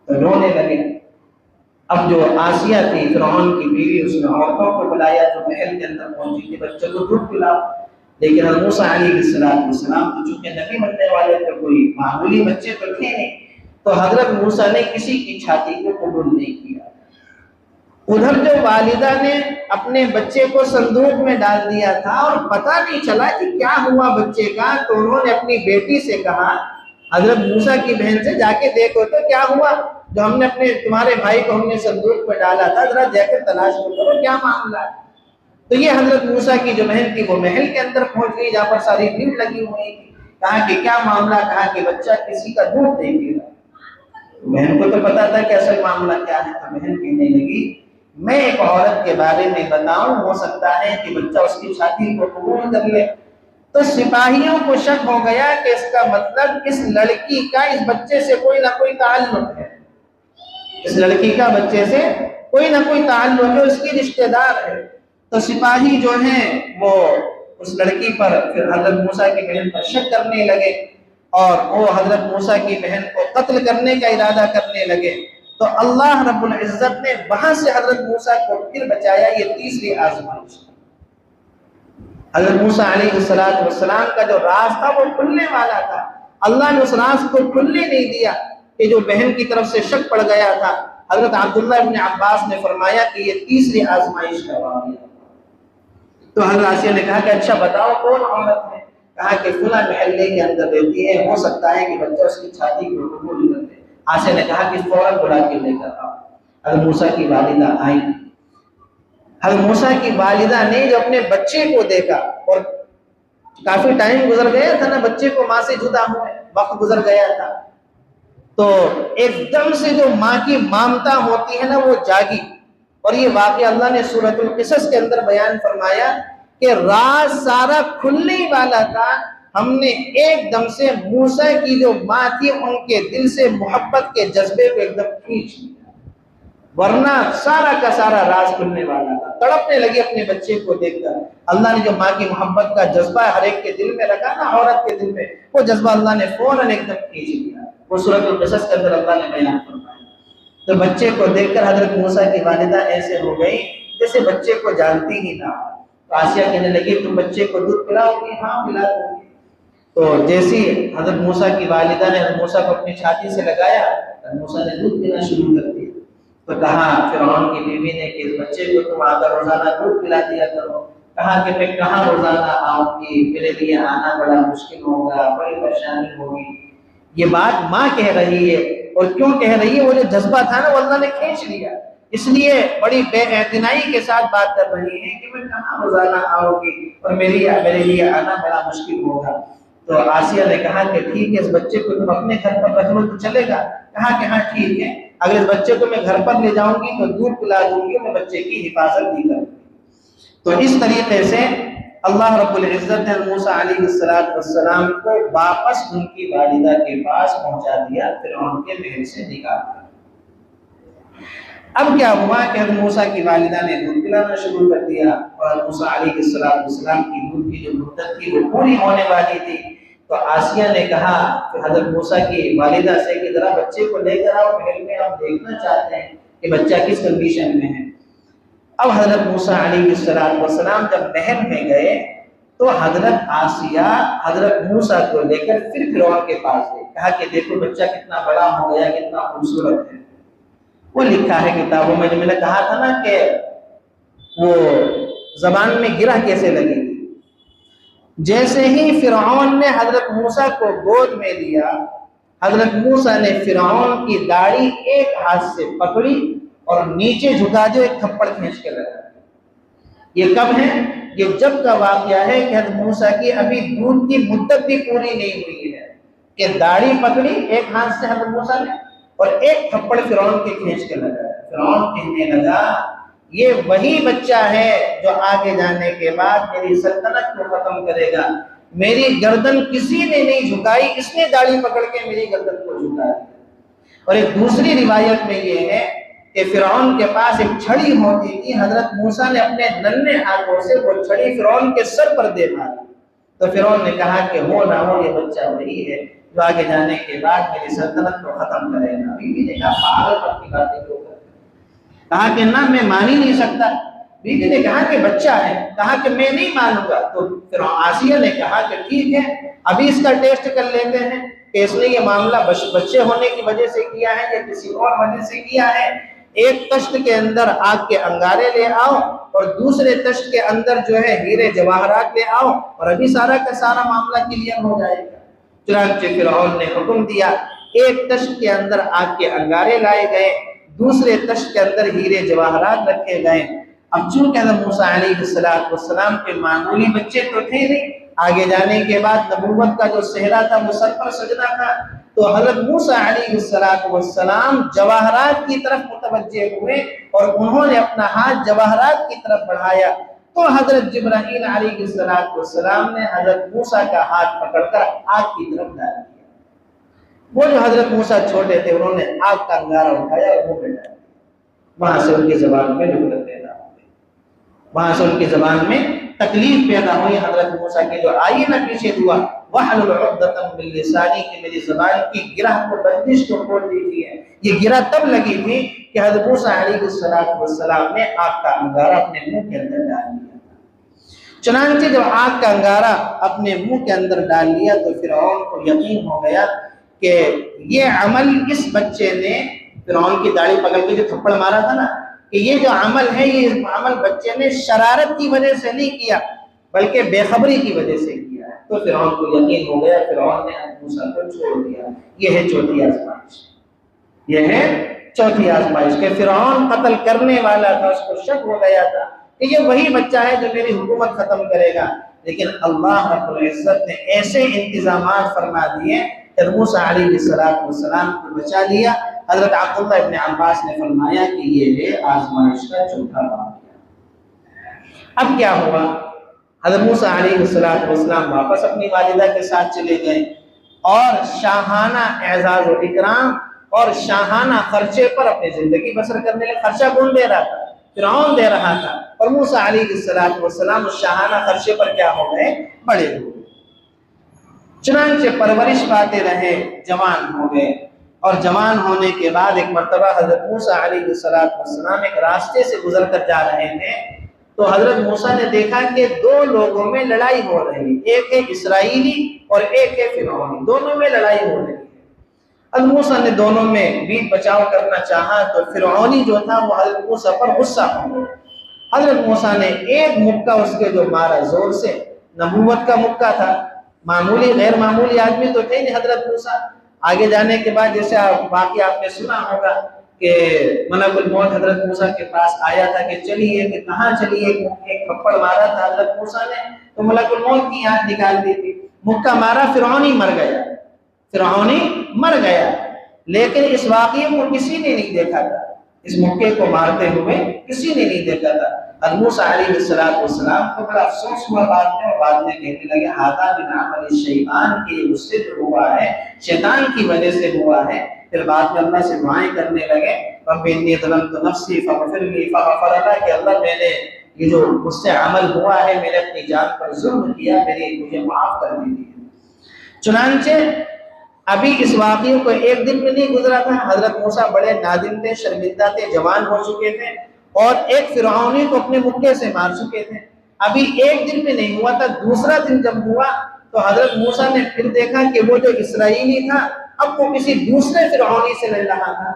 تو رونے لگے. اب جو آسیہ تھی فرعون کی بیوی، اس نے عورتوں کو بلایا جو محل کے اندر پہنچی تھی، بچے کو دودھ پلاؤ. لیکن حضرت موسیٰ علیہ السلام تو چونکہ نبی بننے والے تھے، کوئی معمولی بچے تو تھے نہیں، تو حضرت موسیٰ نے کسی کی چھاتی کو قبول نہیں کیا. ادھر جو والدہ نے اپنے بچے کو صندوق میں ڈال دیا تھا اور پتہ نہیں چلا کہ کیا ہوا بچے کا، تو انہوں نے اپنی بیٹی سے کہا، حضرت موسیٰ کی بہن سے، جا کے دیکھو تو کیا ہوا جو ہم نے اپنے تمہارے بھائی کو ہم نے صندوق میں ڈالا تھا، ذرا جا کے تلاش کرو کیا معاملہ ہے. تو یہ حضرت موسیٰ کی جو بہن تھی وہ محل کے اندر پہنچ گئی جہاں پر ساری بھیڑ لگی ہوئی تھی. کہا کہ کیا معاملہ؟ کہا کہ بچہ کسی کا دودھ نہیں پی رہا. بہن کو تو پتا تھا کہ اصل معاملہ کیا ہے. تو بہن کہنے لگی میں ایک عورت کے بارے میں بتاؤں، ہو سکتا ہے کہ بچہ اس کی چھاتی کو قبول کر لے. تو سپاہیوں کو شک ہو گیا کہ اس کا مطلب اس لڑکی کا اس بچے سے کوئی نہ کوئی تعلق ہے، اس لڑکی کا بچے سے کوئی نہ کوئی تعلق ہے، اس کی رشتہ دار ہے. تو سپاہی جو ہیں وہ اس لڑکی پر پھر حضرت موسیٰ کی بہن پر شک کرنے لگے اور وہ حضرت موسیٰ کی بہن کو قتل کرنے کا ارادہ کرنے لگے. تو اللہ رب العزت نے وہاں سے حضرت موسیٰ کو پھر بچایا. یہ تیسری آزمائش. حضرت موسیٰ علیہ السلام کا جو راز تھا وہ کھلنے والا تھا، اللہ نے اس راز کو کھلنے نہیں دیا کہ جو بہن کی طرف سے شک پڑ گیا تھا حضرت عبداللہ ابن عباس نے فرمایا کہ یہ تیسری آزمائش کا واقعہ۔ تو حضرت آسیہ نے کہا کہ اچھا بتاؤ کون عورت ہے؟ کہا کہ فلاں محلے کے اندر رہتی ہے، ہو سکتا ہے کہ بچہ اس کی چھاتی کو قبول کر لے۔ آسیہ نے کہا کہ فوراً بلا کے لے کر آؤ۔ حضرت موسیٰ کی والدہ آئی۔ حضرت موسیٰ کی والدہ نے جب اپنے بچے کو دیکھا، اور کافی ٹائم گزر گیا تھا نا بچے کو ماں سے جدا ہوئے، وقت گزر گیا تھا، تو ایک دم سے جو ماں کی مامتا ہوتی ہے نا وہ جاگی۔ اور یہ واقعہ اللہ نے سورۃ القصص کے اندر بیان فرمایا کہ راز سارا کھلنے ہی والا تھا، ہم نے ایک دم سے موسیٰ کی جو ماں تھی ان کے دل سے محبت کے جذبے کو ایک دم کھینچ لیا، ورنہ سارا کا سارا راز کھلنے والا تھا۔ تڑپنے لگی اپنے بچے کو دیکھ کر۔ اللہ نے جو ماں کی محبت کا جذبہ ہر ایک کے دل میں رکھا نا، عورت کے دل میں، وہ جذبہ اللہ نے فوراً ایک دم کھینچ لیا۔ وہ سورۃ القصص کے اندر اللہ نے بیان فرمایا۔ تو بچے کو دیکھ کر حضرت موسیٰ کی والدہ ایسے ہو گئی جیسے بچے کو جانتی ہی نہ ہو۔ آسیہ کہنے لگی تم بچے کو دودھ پلاؤ گی؟ ہاں پلا دوں گی۔ تو جیسی حضرت موسیٰ کی والدہ نے حضرت موسیٰ کو اپنی چھاتی سے لگایا، حضرت موسیٰ نے دودھ پینا شروع کر دیا۔ تو کہا فرعون کی بیوی نے کہ اس بچے کو تم آ کر روزانہ دودھ پلا دیا کرو۔ کہا کہ میں کہاں روزانہ آؤں گی، میرے لیے آنا بڑا مشکل ہوگا، بڑی پریشانی ہوگی۔ یہ بات ماں کہہ رہی ہے، اور کیوں کہہ رہی ہے؟ وہ جو جذبہ تھا نا وہ اللہ نے کھینچ لیا، اس لیے بڑی بے اعتنائی کے ساتھ بات کر رہی ہے کہ میں کہاں روزانہ آؤں گی اور میرے لیے آنا بڑا مشکل ہوگا۔ تو آسیہ نے کہا کہ ٹھیک ہے، اس بچے کو تم اپنے گھر پر رکھ لو تو چلے گا؟ کہا کہ ہاں ٹھیک ہے، اگر اس بچے کو میں گھر پر لے جاؤں گی تو دودھ پلا دوں گی، میں بچے کی حفاظت بھی کروں گی۔ تو اس طریقے سے اللہ رب العزت نے موسیٰ علیہ السلام کو واپس ان کی والدہ کے پاس پہنچا دیا، فرعون کے محل سے نکال دیا۔ اب کیا ہوا کہ حضرت موسیٰ کی والدہ نے دودھ پلانا شروع کر دیا، اور موسیٰ علیہ السلام کی دودھ کی جو مدت تھی وہ پوری ہونے والی تھی۔ تو آسیہ نے کہا کہ حضرت موسیٰ کی والدہ سے کہ ذرا بچے کو لے کر آؤ محل میں، ہم دیکھنا چاہتے ہیں کہ بچہ کس کنڈیشن میں ہے۔ اب حضرت موسیٰ علیہ السلام جب محل میں گئے تو حضرت آسیہ حضرت موسیٰ کو لے کر پھر فرعون کے پاس گئے، کہا کہ دیکھو بچہ کتنا بڑا ہو گیا، کتنا خوبصورت ہے۔ وہ لکھا ہے کتابوں میں، جو میں نے کہا تھا نا کہ وہ زبان میں گرہ کیسے لگی تھی۔ جیسے ہی فرعون نے حضرت موسیٰ کو گود میں لیا، حضرت موسیٰ نے فرعون کی داڑھی ایک ہاتھ سے پکڑی اور نیچے جھکا جو ایک تھپڑ کھینچ کے لگا۔ یہ کب ہے؟ یہ جب کا واقعہ ہے کہ حضرت موسیٰ کی ابھی دودھ کی مدت بھی پوری نہیں ہوئی ہے کہ داڑھی پکڑی ایک ہاتھ سے حضرت موسیٰ نے اور ایک تھپڑ فرعون کے کھینچ کے لگا۔ فرعون کہنے لگا یہ وہی بچہ ہے جو آگے جانے کے بعد میری سلطنت کو ختم کرے گا۔ میری گردن کسی نے نہیں جھکائی، اس نے داڑھی پکڑ کے میری گردن کو جھکایا۔ اور ایک دوسری روایت میں یہ ہے کہ فرعون کے پاس ایک چھڑی ہوتی تھی، حضرت موسیٰ نے اپنے ننھے ہاتھوں سے وہ چھڑی فرعون کے سر پر دے ماری۔ تو فرعون نے کہا کہ ہو نہ ہو یہ بچہ وہی ہے جو آگے جانے کے بعد میری سلطنت کو ختم کرے گا۔ بیوی نے کہا پاگل پن کی باتیں کیوں کرتے؟ کہا کہ نہ میں مان ہی نہیں سکتا۔ بیوی نے کہا کہ بچہ ہے، کہا کہ میں نہیں مانوں گا۔ تو پھر آسیہ نے کہا کہ ٹھیک ہے، ابھی اس کا ٹیسٹ کر لیتے ہیں کہ اس نے یہ معاملہ بچے ہونے کی وجہ سے کیا ہے یا کسی اور وجہ سے کیا ہے۔ ایک تشت کے اندر آگ کے انگارے لے آؤ اور دوسرے تشت کے اندر جو ہے ہیرے جواہرات لے آؤ، اور ابھی سارا کا سارا معاملہ کلیئر ہو جائے گا۔ چنانچہ فرعون نے حکم دیا، ایک تشت کے اندر آگ کے انگارے لائے گئے، دوسرے تشت کے اندر ہیرے جواہرات رکھے گئے۔ اب چونکہ حضرت موسیٰ علیہ السلام کے معمولی بچے تو تھے نہیں، آگے جانے کے بعد نبوت کا جو صحرا تھا وہ سر پر سجدہ تھا، تو حضرت موسیٰ علیہ السلام جواہرات کی طرف متوجہ ہوئے اور انہوں نے اپنا ہاتھ جواہرات کی طرف بڑھایا تو حضرت جبرائیل علیہ السلام نے حضرت موسیٰ کا ہاتھ پکڑ کر آگ کی طرف ڈال دیا۔ وہ جو حضرت موسیٰ چھوٹے تھے انہوں نے آگ کا انگارہ اٹھایا اور منہ میں ڈال دیا۔ وہاں سے ان کی زبان میں نفرت پیدا ہوئی، وہاں سے ان کی زبان میں تکلیف پیدا ہوئی۔ حضرت موسیٰ کے جو آئیے نہ پیچھے دعا وَحْلُلْ عُقْدَةً مِّن لِّسَانِي کہ میری زبان کی گرہ کو بندش کو کھول دیتی ہے۔ یہ گرہ تب لگی تھی کہ حضرت موسیٰ علیہ السلام نے آگ کا انگارہ اپنے منہ کے اندر ڈال دیا۔ چنانچہ جب آگ کا انگارہ اپنے منہ کے اندر ڈال لیا تو فرعون کو یقین ہو گیا کہ یہ عمل اس بچے نے فرعون کی داڑھی پکڑ کے جو تھپڑ مارا تھا نا، کہ یہ جو عمل ہے یہ عمل بچے نے شرارت کی وجہ سے نہیں کیا بلکہ بے خبری کی وجہ سے کیا ہے۔ تو فرعون کو یقین ہو گیا، فرعون نے موسیٰ کو چھوڑ دیا۔ یہ ہے چوتھی آزمائش، یہ ہے چوتھی آزمائش کہ فرعون قتل کرنے والا تھا، اس کو شک ہو گیا تھا کہ یہ وہی بچہ ہے جو میری حکومت ختم کرے گا، لیکن اللہ رب العزت نے ایسے انتظامات فرما دیے کہ موسیٰ علیہ السلام کو بچا لیا۔ حضرت عبداللہ ابن عباس نے فرمایا کہ یہ ہے آزمائش کا چوتھا واقعہ۔ اب کیا ہوا؟ حضرت موسیٰ علیہ السلام واپس اپنی والدہ کے ساتھ چلے گئے اور شاہانہ اعزاز و اکرام اور شاہانہ خرچے پر اپنی زندگی بسر کرنے لگے۔ خرچہ کون دے رہا تھا؟ فرعون دے رہا تھا، اور موسیٰ علیہ السلام اس شاہانہ خرچے پر کیا ہو گئے؟ بڑے ہوئے۔ چنانچہ پرورش پاتے رہے، جوان ہو گئے، اور جوان ہونے کے بعد ایک مرتبہ حضرت موسیٰ علیہ السلام ایک راستے سے گزر کر جا رہے تھے، تو حضرت موسیٰ نے دیکھا کہ دو لوگوں میں لڑائی ہو رہی، ایک ہے اسرائیلی اور ایک ہے فرعونی، دونوں میں لڑائی ہو رہی ہے۔ حضرت موسیٰ نے دونوں میں بیچ بچاؤ کرنا چاہا تو فرعونی جو تھا وہ حضرت موسیٰ پر غصہ ہو گیا۔ حضرت موسیٰ نے ایک مکہ اس کے جو مارا زور سے، نبوت کا مکہ تھا، معمولی غیر معمولی آدمی تو تھے نہیں حضرت موسیٰ۔ آگے جانے کے بعد جیسے باقی آپ نے سنا ہوگا کہ ملک الموت حضرت موسیٰ کے پاس آیا تھا کہ چلیے، کہ کہاں چلیے، ایک تھپڑ مارا تھا حضرت موسیٰ نے تو ملک الموت کی آنکھ نکال دی تھی، مکہ مارا، فرعونی مر گیا، فرعونی مر گیا، لیکن اس واقعے کو کسی نے نہیں دیکھا تھا، اس مکے کو مارتے ہوئے کسی نے نہیں دیکھا تھا۔ حضرت موسیٰ علیہ السلام کو بڑا افسوس ہوا بعد میں، اور بعد میں کہنے لگے ھذا من عمل الشیطان، کہ یہ اس سے ہوا ہے، شیطان کی وجہ سے ہوا ہے۔ پھر بعد میں اللہ سے دعائیں کرنے لگے، رب انی ظلمت نفسی فاغفر لی، فغفر لی، کہ اللہ میں نے یہ جو مجھ سے عمل ہوا ہے، میں نے اپنی جان پر ظلم کیا، مجھے معاف کر دیجیے۔ چنانچہ ابھی اس واقعے کو ایک دن میں نہیں گزرا تھا، حضرت موسیٰ بڑے نادم تھے، شرمندہ تھے، جوان ہو چکے تھے، اور ایک فرعونی کو اپنے مکے سے مار چکے تھے۔ ابھی ایک دن میں نہیں ہوا تھا، دوسرا دن جب ہوا تو حضرت موسیٰ نے پھر دیکھا کہ وہ جو اسرائیلی تھا اب وہ کسی دوسرے فرعونی سے لڑ رہا تھا۔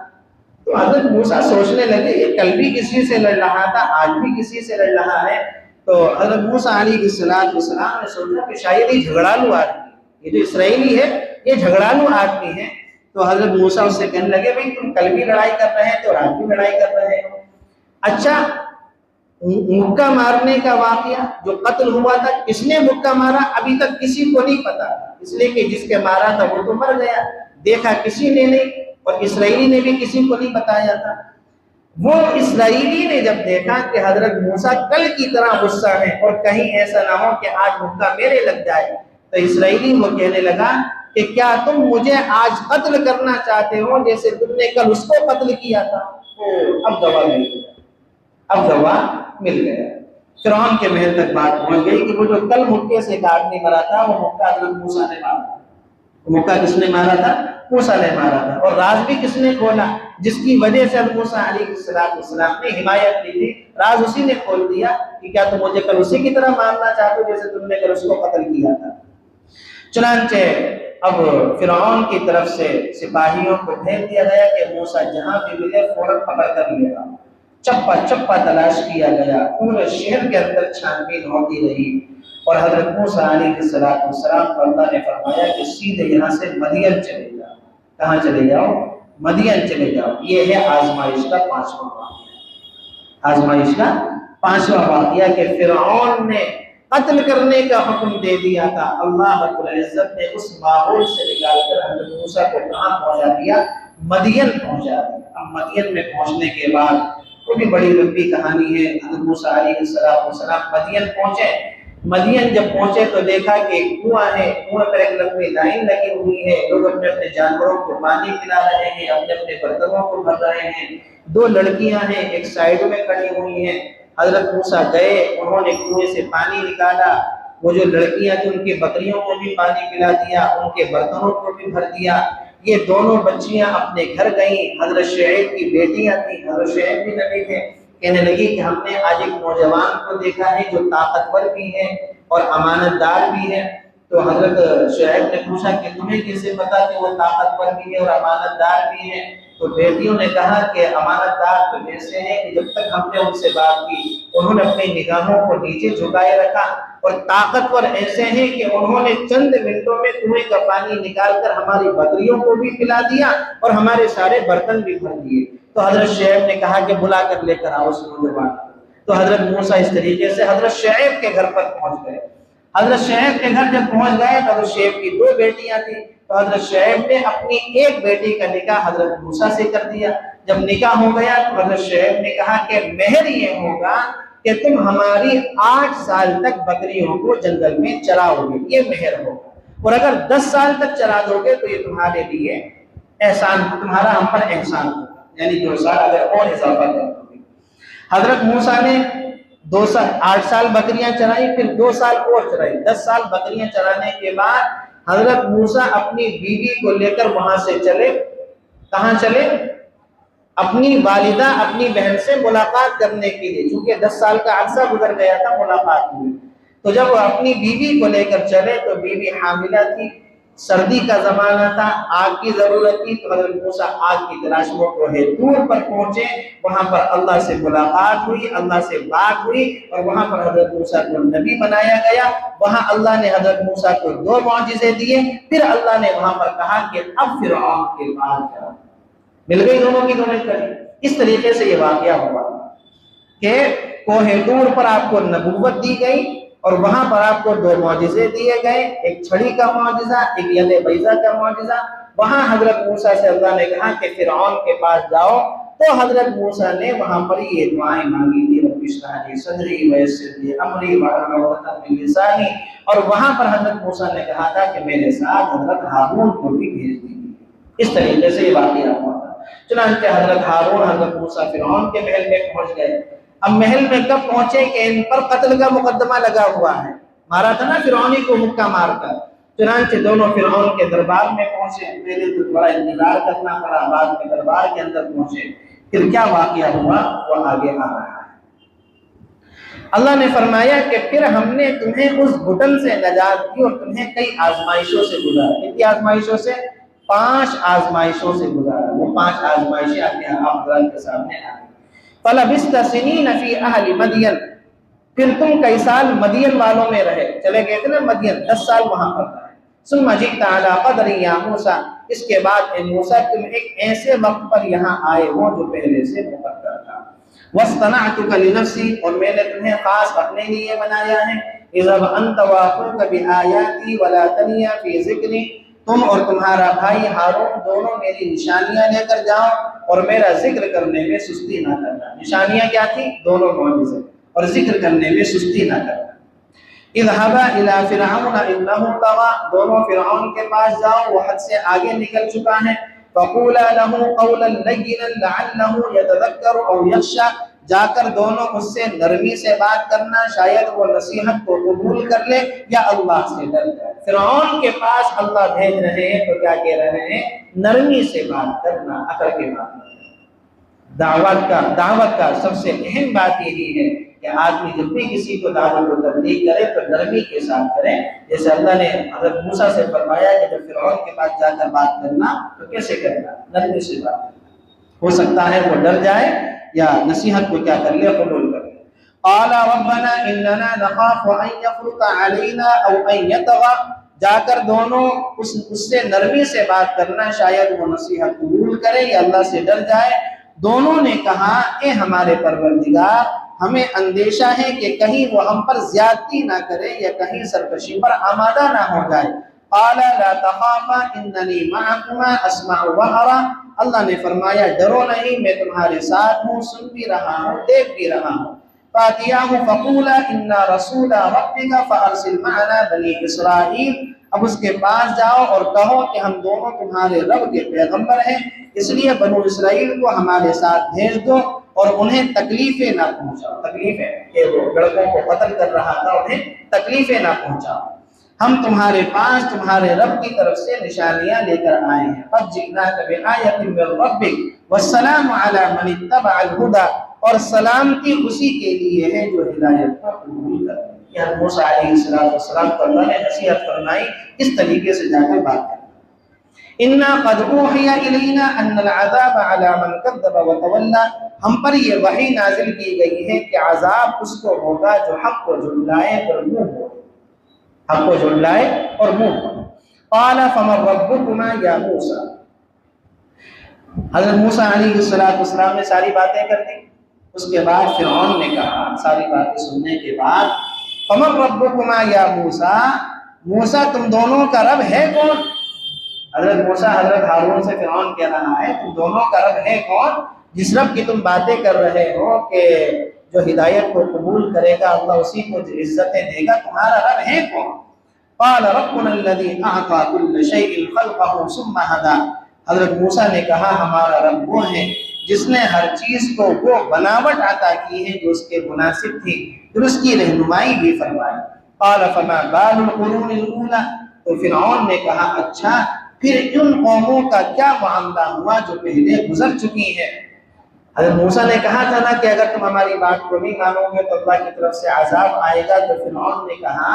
تو حضرت موسیٰ سوچنے لگے یہ کل بھی کسی سے لڑ رہا تھا، آج بھی کسی سے لڑ رہا ہے۔ تو حضرت موسیٰ علیہ السلام نے سوچا کہ شاید یہ جھگڑالو آدمی، یہ جو اسرائیلی ہے یہ جھگڑالو آدمی ہے۔ تو حضرت موسیٰ اس سے کہنے لگے بھئی تم کل بھی لڑائی کر رہے ہیں تو آج بھی لڑائی کر رہے ہو۔ اچھا، مکہ مارنے کا واقعہ جو قتل ہوا تھا، کس نے مکہ مارا ابھی تک کسی کو نہیں پتا، اس لیے کہ جس کے مارا تھا وہ تو مر گیا، دیکھا کسی نے نہیں، اور اسرائیلی نے بھی کسی کو نہیں بتایا تھا۔ وہ اسرائیلی نے جب دیکھا کہ حضرت موسیٰ کل کی طرح غصہ ہے اور کہیں ایسا نہ ہو کہ آج مکہ میرے لگ جائے، تو اسرائیلی وہ کہنے لگا کہ کیا تم مجھے آج قتل کرنا چاہتے ہو جیسے تم نے کل اس کو قتل کیا تھا؟ اب گواہ مل گیا، اب گواہ مل گیا۔ فرعون کے محل تک بات پہنچ گئی کہ وہ جو کل مکے سے ایک آدمی مرا تھا وہ مکہ حضرت موسیٰ نے مارا، مکہ کس نے مارا تھا؟ موسیٰ نے مارا تھا، اور راز بھی کس نے کھولا؟ جس کی وجہ سے حضرت موسیٰ علیہ السلام نے حمایت لی تھی، راز اسی نے کھول دیا کہ کیا تم مجھے کل اسی کی طرح مارنا چاہتے ہو جیسے تم نے کل اس کو قتل کیا تھا۔ چنانچہ اب فرعون کی طرف سے سپاہیوں کو بھیج دیا گیا کہ موسیٰ جہاں بھی ملے فوراً پکڑ کر لے گا۔ چپا چپا تلاش کیا گیا، پورے شہر کے اندر چھان بین ہوتی رہی، اور حضرت موسیٰ علیہ السلام کو اللہ نے فرمایا کہ سیدھے یہاں سے مدین چلے جاؤ۔ کہاں چلے جاؤ؟ مدین چلے جاؤ۔ یہ ہے آزمائش کا پانچواں واقعہ، آزمائش کا پانچواں واقعہ کہ فرعون نے قتل کرنے کا حکم دے دیا تھا، اللہ رب العزت نے اس ماحول سے نکال کر حضرت موسیٰ کو کہاں پہنچا دیا؟ مدین پہنچا دیا۔ اب مدین میں پہنچنے کے بعد وہ بھی بڑی لمبی کہانی ہے۔ حضرت موسیٰ علیہ السلام مدین پہنچے، مدین جب پہنچے تو دیکھا کہ ایک کنواں ہے، کنویں پر ایک لمبی لائن لگی ہوئی ہے، لوگ اپنے اپنے جانوروں کو پانی پلا رہے ہیں، اپنے اپنے برتنوں کو بھر رہے ہیں، دو لڑکیاں ہیں ایک سائیڈ میں کھڑی ہوئی ہیں۔ حضرت موسیٰ گئے، انہوں نے کنویں سے پانی نکالا، وہ جو لڑکیاں تھیں ان کی بکریوں کو بھی پانی پلا دیا، ان کے برتنوں کو بھی بھر دیا۔ یہ دونوں بچیاں اپنے گھر گئیں، حضرت شعیب کی بیٹیاں تھیں، حضرت شعیب بھی نبی تھے، کہنے لگی کہ ہم نے آج ایک نوجوان کو دیکھا ہے جو طاقتور بھی ہے اور امانت دار بھی ہے۔ تو حضرت شعیب نے پوچھا کہ تمہیں کیسے پتا کہ وہ طاقتور بھی ہے اور امانت دار بھی ہے؟ تو بیٹیوں نے کہا کہ امانت دار تو ایسے ہیں کہ جب تک ہم نے ان سے بات کی انہوں نے اپنی نگاہوں کو نیچے جھکائے رکھا، اور طاقتور ایسے ہیں کہ انہوں نے چند منٹوں میں کنویں کا پانی نکال کر ہماری بکریوں کو بھی پلا دیا اور ہمارے سارے برتن بھی بھر دیے۔ تو حضرت شعیب نے کہا کہ بلا کر لے کر آؤ اس نوجوان کو۔ تو حضرت موسیٰ اس طریقے سے حضرت شعیب کے گھر پر پہنچ گئے۔ حضرت شعیب کے گھر جب پہنچ گئے تو حضرت شعیب کی 2 بیٹیاں تھیں، تو حضرت شعیب نے اپنی ایک بیٹی کا نکاح حضرت موسیٰ سے کر دیا۔ جب نکاح ہو گیا تو حضرت شعیب نے کہا کہ مہر یہ ہوگا کہ تم ہماری 8 سال تک بکریوں کو جنگل میں چراؤ گے، یہ مہر ہوگا، اور اگر 10 سال تک چرا دو گے تو یہ تمہارے لیے احسان، تمہارا ہم پر احسان ہوگا، یعنی 2 سال اگر اور اضافہ کر دو گے۔ حضرت موسیٰ نے 8 سال بکریاں چرائی، پھر 2 سال اور چرائی، 10 سال بکریاں چرانے کے بعد حضرت موسیٰ اپنی بیوی کو لے کر وہاں سے چلے۔ کہاں چلے؟ اپنی والدہ اپنی بہن سے ملاقات کرنے کے لیے، چونکہ 10 سال کا عرصہ گزر گیا تھا ملاقات ہوئی۔ تو جب وہ اپنی بیوی کو لے کر چلے تو بیوی حاملہ تھی، سردی کا زمانہ تھا، آگ کی ضرورت تھی، تو حضرت موسیٰ آگ کی تلاش میں کوہ طور پر پہنچے۔ وہاں پر اللہ سے ملاقات ہوئی، اللہ سے بات ہوئی، اور وہاں پر حضرت موسیٰ کو نبی بنایا گیا۔ وہاں اللہ نے حضرت موسیٰ کو 2 معجزے دیے، پھر اللہ نے وہاں پر کہا کہ اب فرعون کے پاس جاؤ۔ مل گئی دونوں کی دونوں کری۔ اس طریقے سے یہ واقعہ ہوا کہ کوہ طور پر آپ کو نبوت دی گئی، اور وہاں پر آپ کو 2 معجزے دیے گئے، ایک چھڑی کا معجزہ، ایک ید بیضا کا معجزہ۔ وہاں حضرت موسیٰ سے اللہ نے کہا کہ فرعون کے پاس جاؤ، تو حضرت موسیٰ نے وہاں پر یہ دعائیں مانگی تھی، رب اشرح لی صدری ویسر لی امری واحلل عقدۃ من لسانی، اور وہاں پر حضرت موسیٰ نے کہا تھا کہ میرے ساتھ حضرت ہارون کو بھی بھیج دیجیے۔ اس طریقے سے یہ واقعہ ہوا تھا۔ چنانچہ حضرت ہارون حضرت موسیٰ فرعون کے محل میں پہنچ گئے۔ اب محل میں کب پہنچے کہ ان پر قتل کا مقدمہ لگا ہوا ہے، مارا تھا نا فرعونی کو مکہ مار کر۔ چنانچہ دونوں فرعون کے دربار میں پہنچے، پہلے تو بڑا انتظار کرنا پڑا، بعد میں دربار کے اندر پہنچے۔ پھر کیا واقعہ ہوا وہ آگے آ رہا ہے۔ اللہ نے فرمایا کہ پھر ہم نے تمہیں اس گھٹن سے نجات دی اور تمہیں کئی آزمائشوں سے گزارا۔ کتنی آزمائشوں سے؟ 5 آزمائشوں سے گزارا۔ وہ 5 آزمائشیں آپ کے سامنے آ گئی۔ فَلَبِثْتَ سِنِينَ فِي أَهْلِ مَدْيَنَ، پھر تم کئی سال مدین والوں میں رہے، چلے گئے تھے نا مدین، 10 سال وہاں پر رہے۔ ثُمَّ جِئْتَ عَلَىٰ قَدْرٍ يَا مُوسَىٰ، اس کے بعد اے موسیٰ تم ایک ایسے وقت پر یہاں آئے ہو جو پہلے سے مقدر تھا۔ وَاصْطَنَعْتُكَ لِنَفْسِي، اور میں نے تمہیں خاص اپنے لیے بنایا ہے۔ اذهب أنت وأخوك بآياتي ولا تنيا في ذكري، تم اور تمہارا بھائی ہارون دونوں میری نشانیاں لے کر جاؤ اور میرا ذکر کرنے میں سستی نہ کرنا۔ نشانیاں کیا تھی؟ دونوں معجزے، اور ذکر کرنے میں سستی نہ کرنا۔ اذهبا إلى فرعون إنه طغى، دونوں فرعون کے پاس جاؤ، وہ حد سے آگے نکل چکا ہے۔ فقولا له قولا لينا لعله يتذكر أو يخشى، جا کر دونوں اس سے نرمی سے بات کرنا، شاید وہ نصیحت کو قبول کر لے یا اللہ سے ڈر جائے۔ فرعون کے پاس اللہ بھیج رہے ہیں تو کیا کہہ رہے ہیں؟ نرمی سے بات کرنا، عقل کے بات کرنا۔ دعوت کا سب سے اہم بات یہی ہے کہ آدمی جب بھی کسی کو دعوت و تبلیغ کرے تو نرمی کے ساتھ کرے، جیسے اللہ نے حضرت موسیٰ سے فرمایا کہ جب فرعون کے پاس جا کر بات کرنا تو کیسے کرنا؟ نرمی سے بات کرنا۔ ہو سکتا ہے وہ ڈر جائے یا نصیحت کو کیا کر لے، قبول کر لے۔ قال ربنا اننا نخاف ان يفرط علينا او ان يطغى، جا کر دونوں اس سے نرمی سے بات کرنا، شاید وہ نصیحت قبول کرے یا اللہ سے ڈر جائے۔ دونوں نے کہا اے ہمارے پروردگار، ہمیں اندیشہ ہے کہ کہیں وہ ہم پر زیادتی نہ کرے یا کہیں سرکشی پر آمادہ نہ ہو جائے۔ قال لا تخافا اننی معکما اسمع وارى، اللہ نے فرمایا ڈرو نہیں، میں تمہارے ساتھ ہوں، سن بھی رہا ہوں، دیکھ بھی رہا ہوں۔ فاتیاہ فقولا انا رسول ربک فارسل معنا بنی اسرائیل، اب اس کے پاس جاؤ اور کہو کہ ہم دونوں تمہارے رب کے پیغمبر ہیں، اس لیے بنو اسرائیل کو ہمارے ساتھ بھیج دو اور انہیں تکلیفیں نہ پہنچاؤ۔ تکلیفیں کہ وہ لڑکوں کو قتل کر رہا تھا، انہیں تکلیفیں نہ پہنچاؤ۔ ہم تمہارے پاس تمہارے رب کی طرف سے نشانیاں لے کر آئے ہیں۔ قد جئناک بآیۃ من ربک والسلام علی من اتبع الہدی، اور سلامتی اسی کے لیے ہے جو ہدایت کو قبول کرے۔ یہاں موسیٰ علیہ السلام کو اللہ نے نصیحت فرمائی، اس طریقے سے جا کر بات کرنا۔ انا قد اوحی الینا ان العذاب علی من کذب وتولی، ہم پر یہ وحی نازل کی گئی ہے کہ عذاب اس کو ہوگا جو حق کو جھٹلائے اور منہ موڑے، حق کو جھٹلائے اور منہ موڑے۔ قال فمن ربکما یا موسیٰ، حضرت موسیٰ علیہ السلام نے ساری باتیں کر دی۔ اس کے بعد فرعون نے کہا، ساری باتیں سننے کے بعد، فمن ربکما یا موسیٰ، موسیٰ تم دونوں کا رب ہے کون؟ حضرت موسیٰ حضرت ہارون سے فرعون کہہ رہا ہے تم دونوں کا رب ہے کون؟ جس رب کی تم باتیں کر رہے ہو کہ جو ہدایت کو قبول کرے گا اللہ اسی کو عزتیں دے گا، تمہارا رب ہے کون؟ قال ربنا الذي اعطى كل شيء خلقه ثم هدى، حضرت موسیٰ نے کہا ہمارا رب وہ ہے جس نے ہر چیز کو وہ بناوٹ عطا کی ہے جو اس کے مناسب تھی، پھر اس کی رہنمائی بھی فرمائی۔ قال فما بال القرون الاولى، تو فرعون نے کہا اچھا پھر ان قوموں کا کیا معاملہ ہوا جو پہلے گزر چکی ہیں؟ حضرت موسیٰ نے کہا تھا نا کہ اگر تم ہماری بات کو نہیں مانو گے تو اللہ کی طرف سے عذاب آئے گا، تو فرعون نے کہا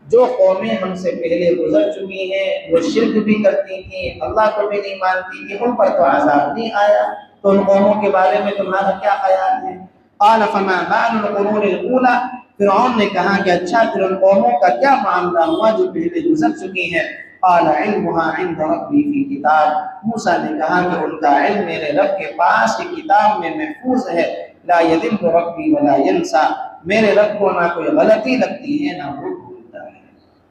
جو قومیں ہم سے پہلے گزر چکی ہیں وہ شرک بھی کرتی تھیں، اللہ کو بھی نہیں مانتی تھی، ان پر تو عذاب نہیں آیا، تو ان قوموں کے بارے میں تمہارا کیا خیال ہے؟ قال فما بال القرون الاولى، فرعون نے کہا کہ اچھا پھر ان قوموں کا کیا معاملہ ہوا جو پہلے گزر چکی ہیں؟ قال علمها عند ربی فی کتاب، موسیٰ نے کہا کہ ان کا علم میرے رب کے پاس ایک کتاب میں محفوظ ہے، لا یضل ربی ولا ینسیٰ، میرے رب کو نہ کوئی غلطی لگتی ہے نہ وہ بھولتا ہے،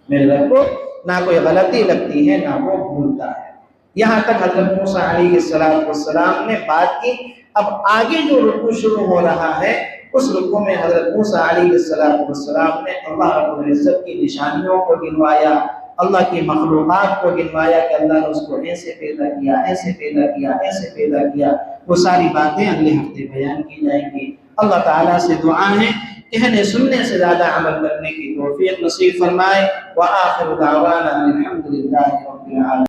میرے رب کو نہ کوئی غلطی لگتی ہے نہ وہ بھولتا ہے۔ یہاں تک حضرت موسیٰ علیہ السلام نے بات کی۔ اب آگے جو رکوع شروع ہو رہا ہے اس رکوع میں حضرت موسیٰ علیہ السلام نے اللہ رب العزت کی نشانیوں کو گنوایا، اللہ کی مخلوقات کو گنوایا کہ اللہ نے اس کو ایسے پیدا کیا، ایسے پیدا کیا، ایسے پیدا کیا۔ وہ ساری باتیں اگلے ہفتے بیان کی جائیں گی۔ اللہ تعالیٰ سے دعا ہے کہنے سننے سے زیادہ عمل کرنے کی توفیق نصیب فرمائے۔ وآخر دعوانا الحمدللہ رب العالمین۔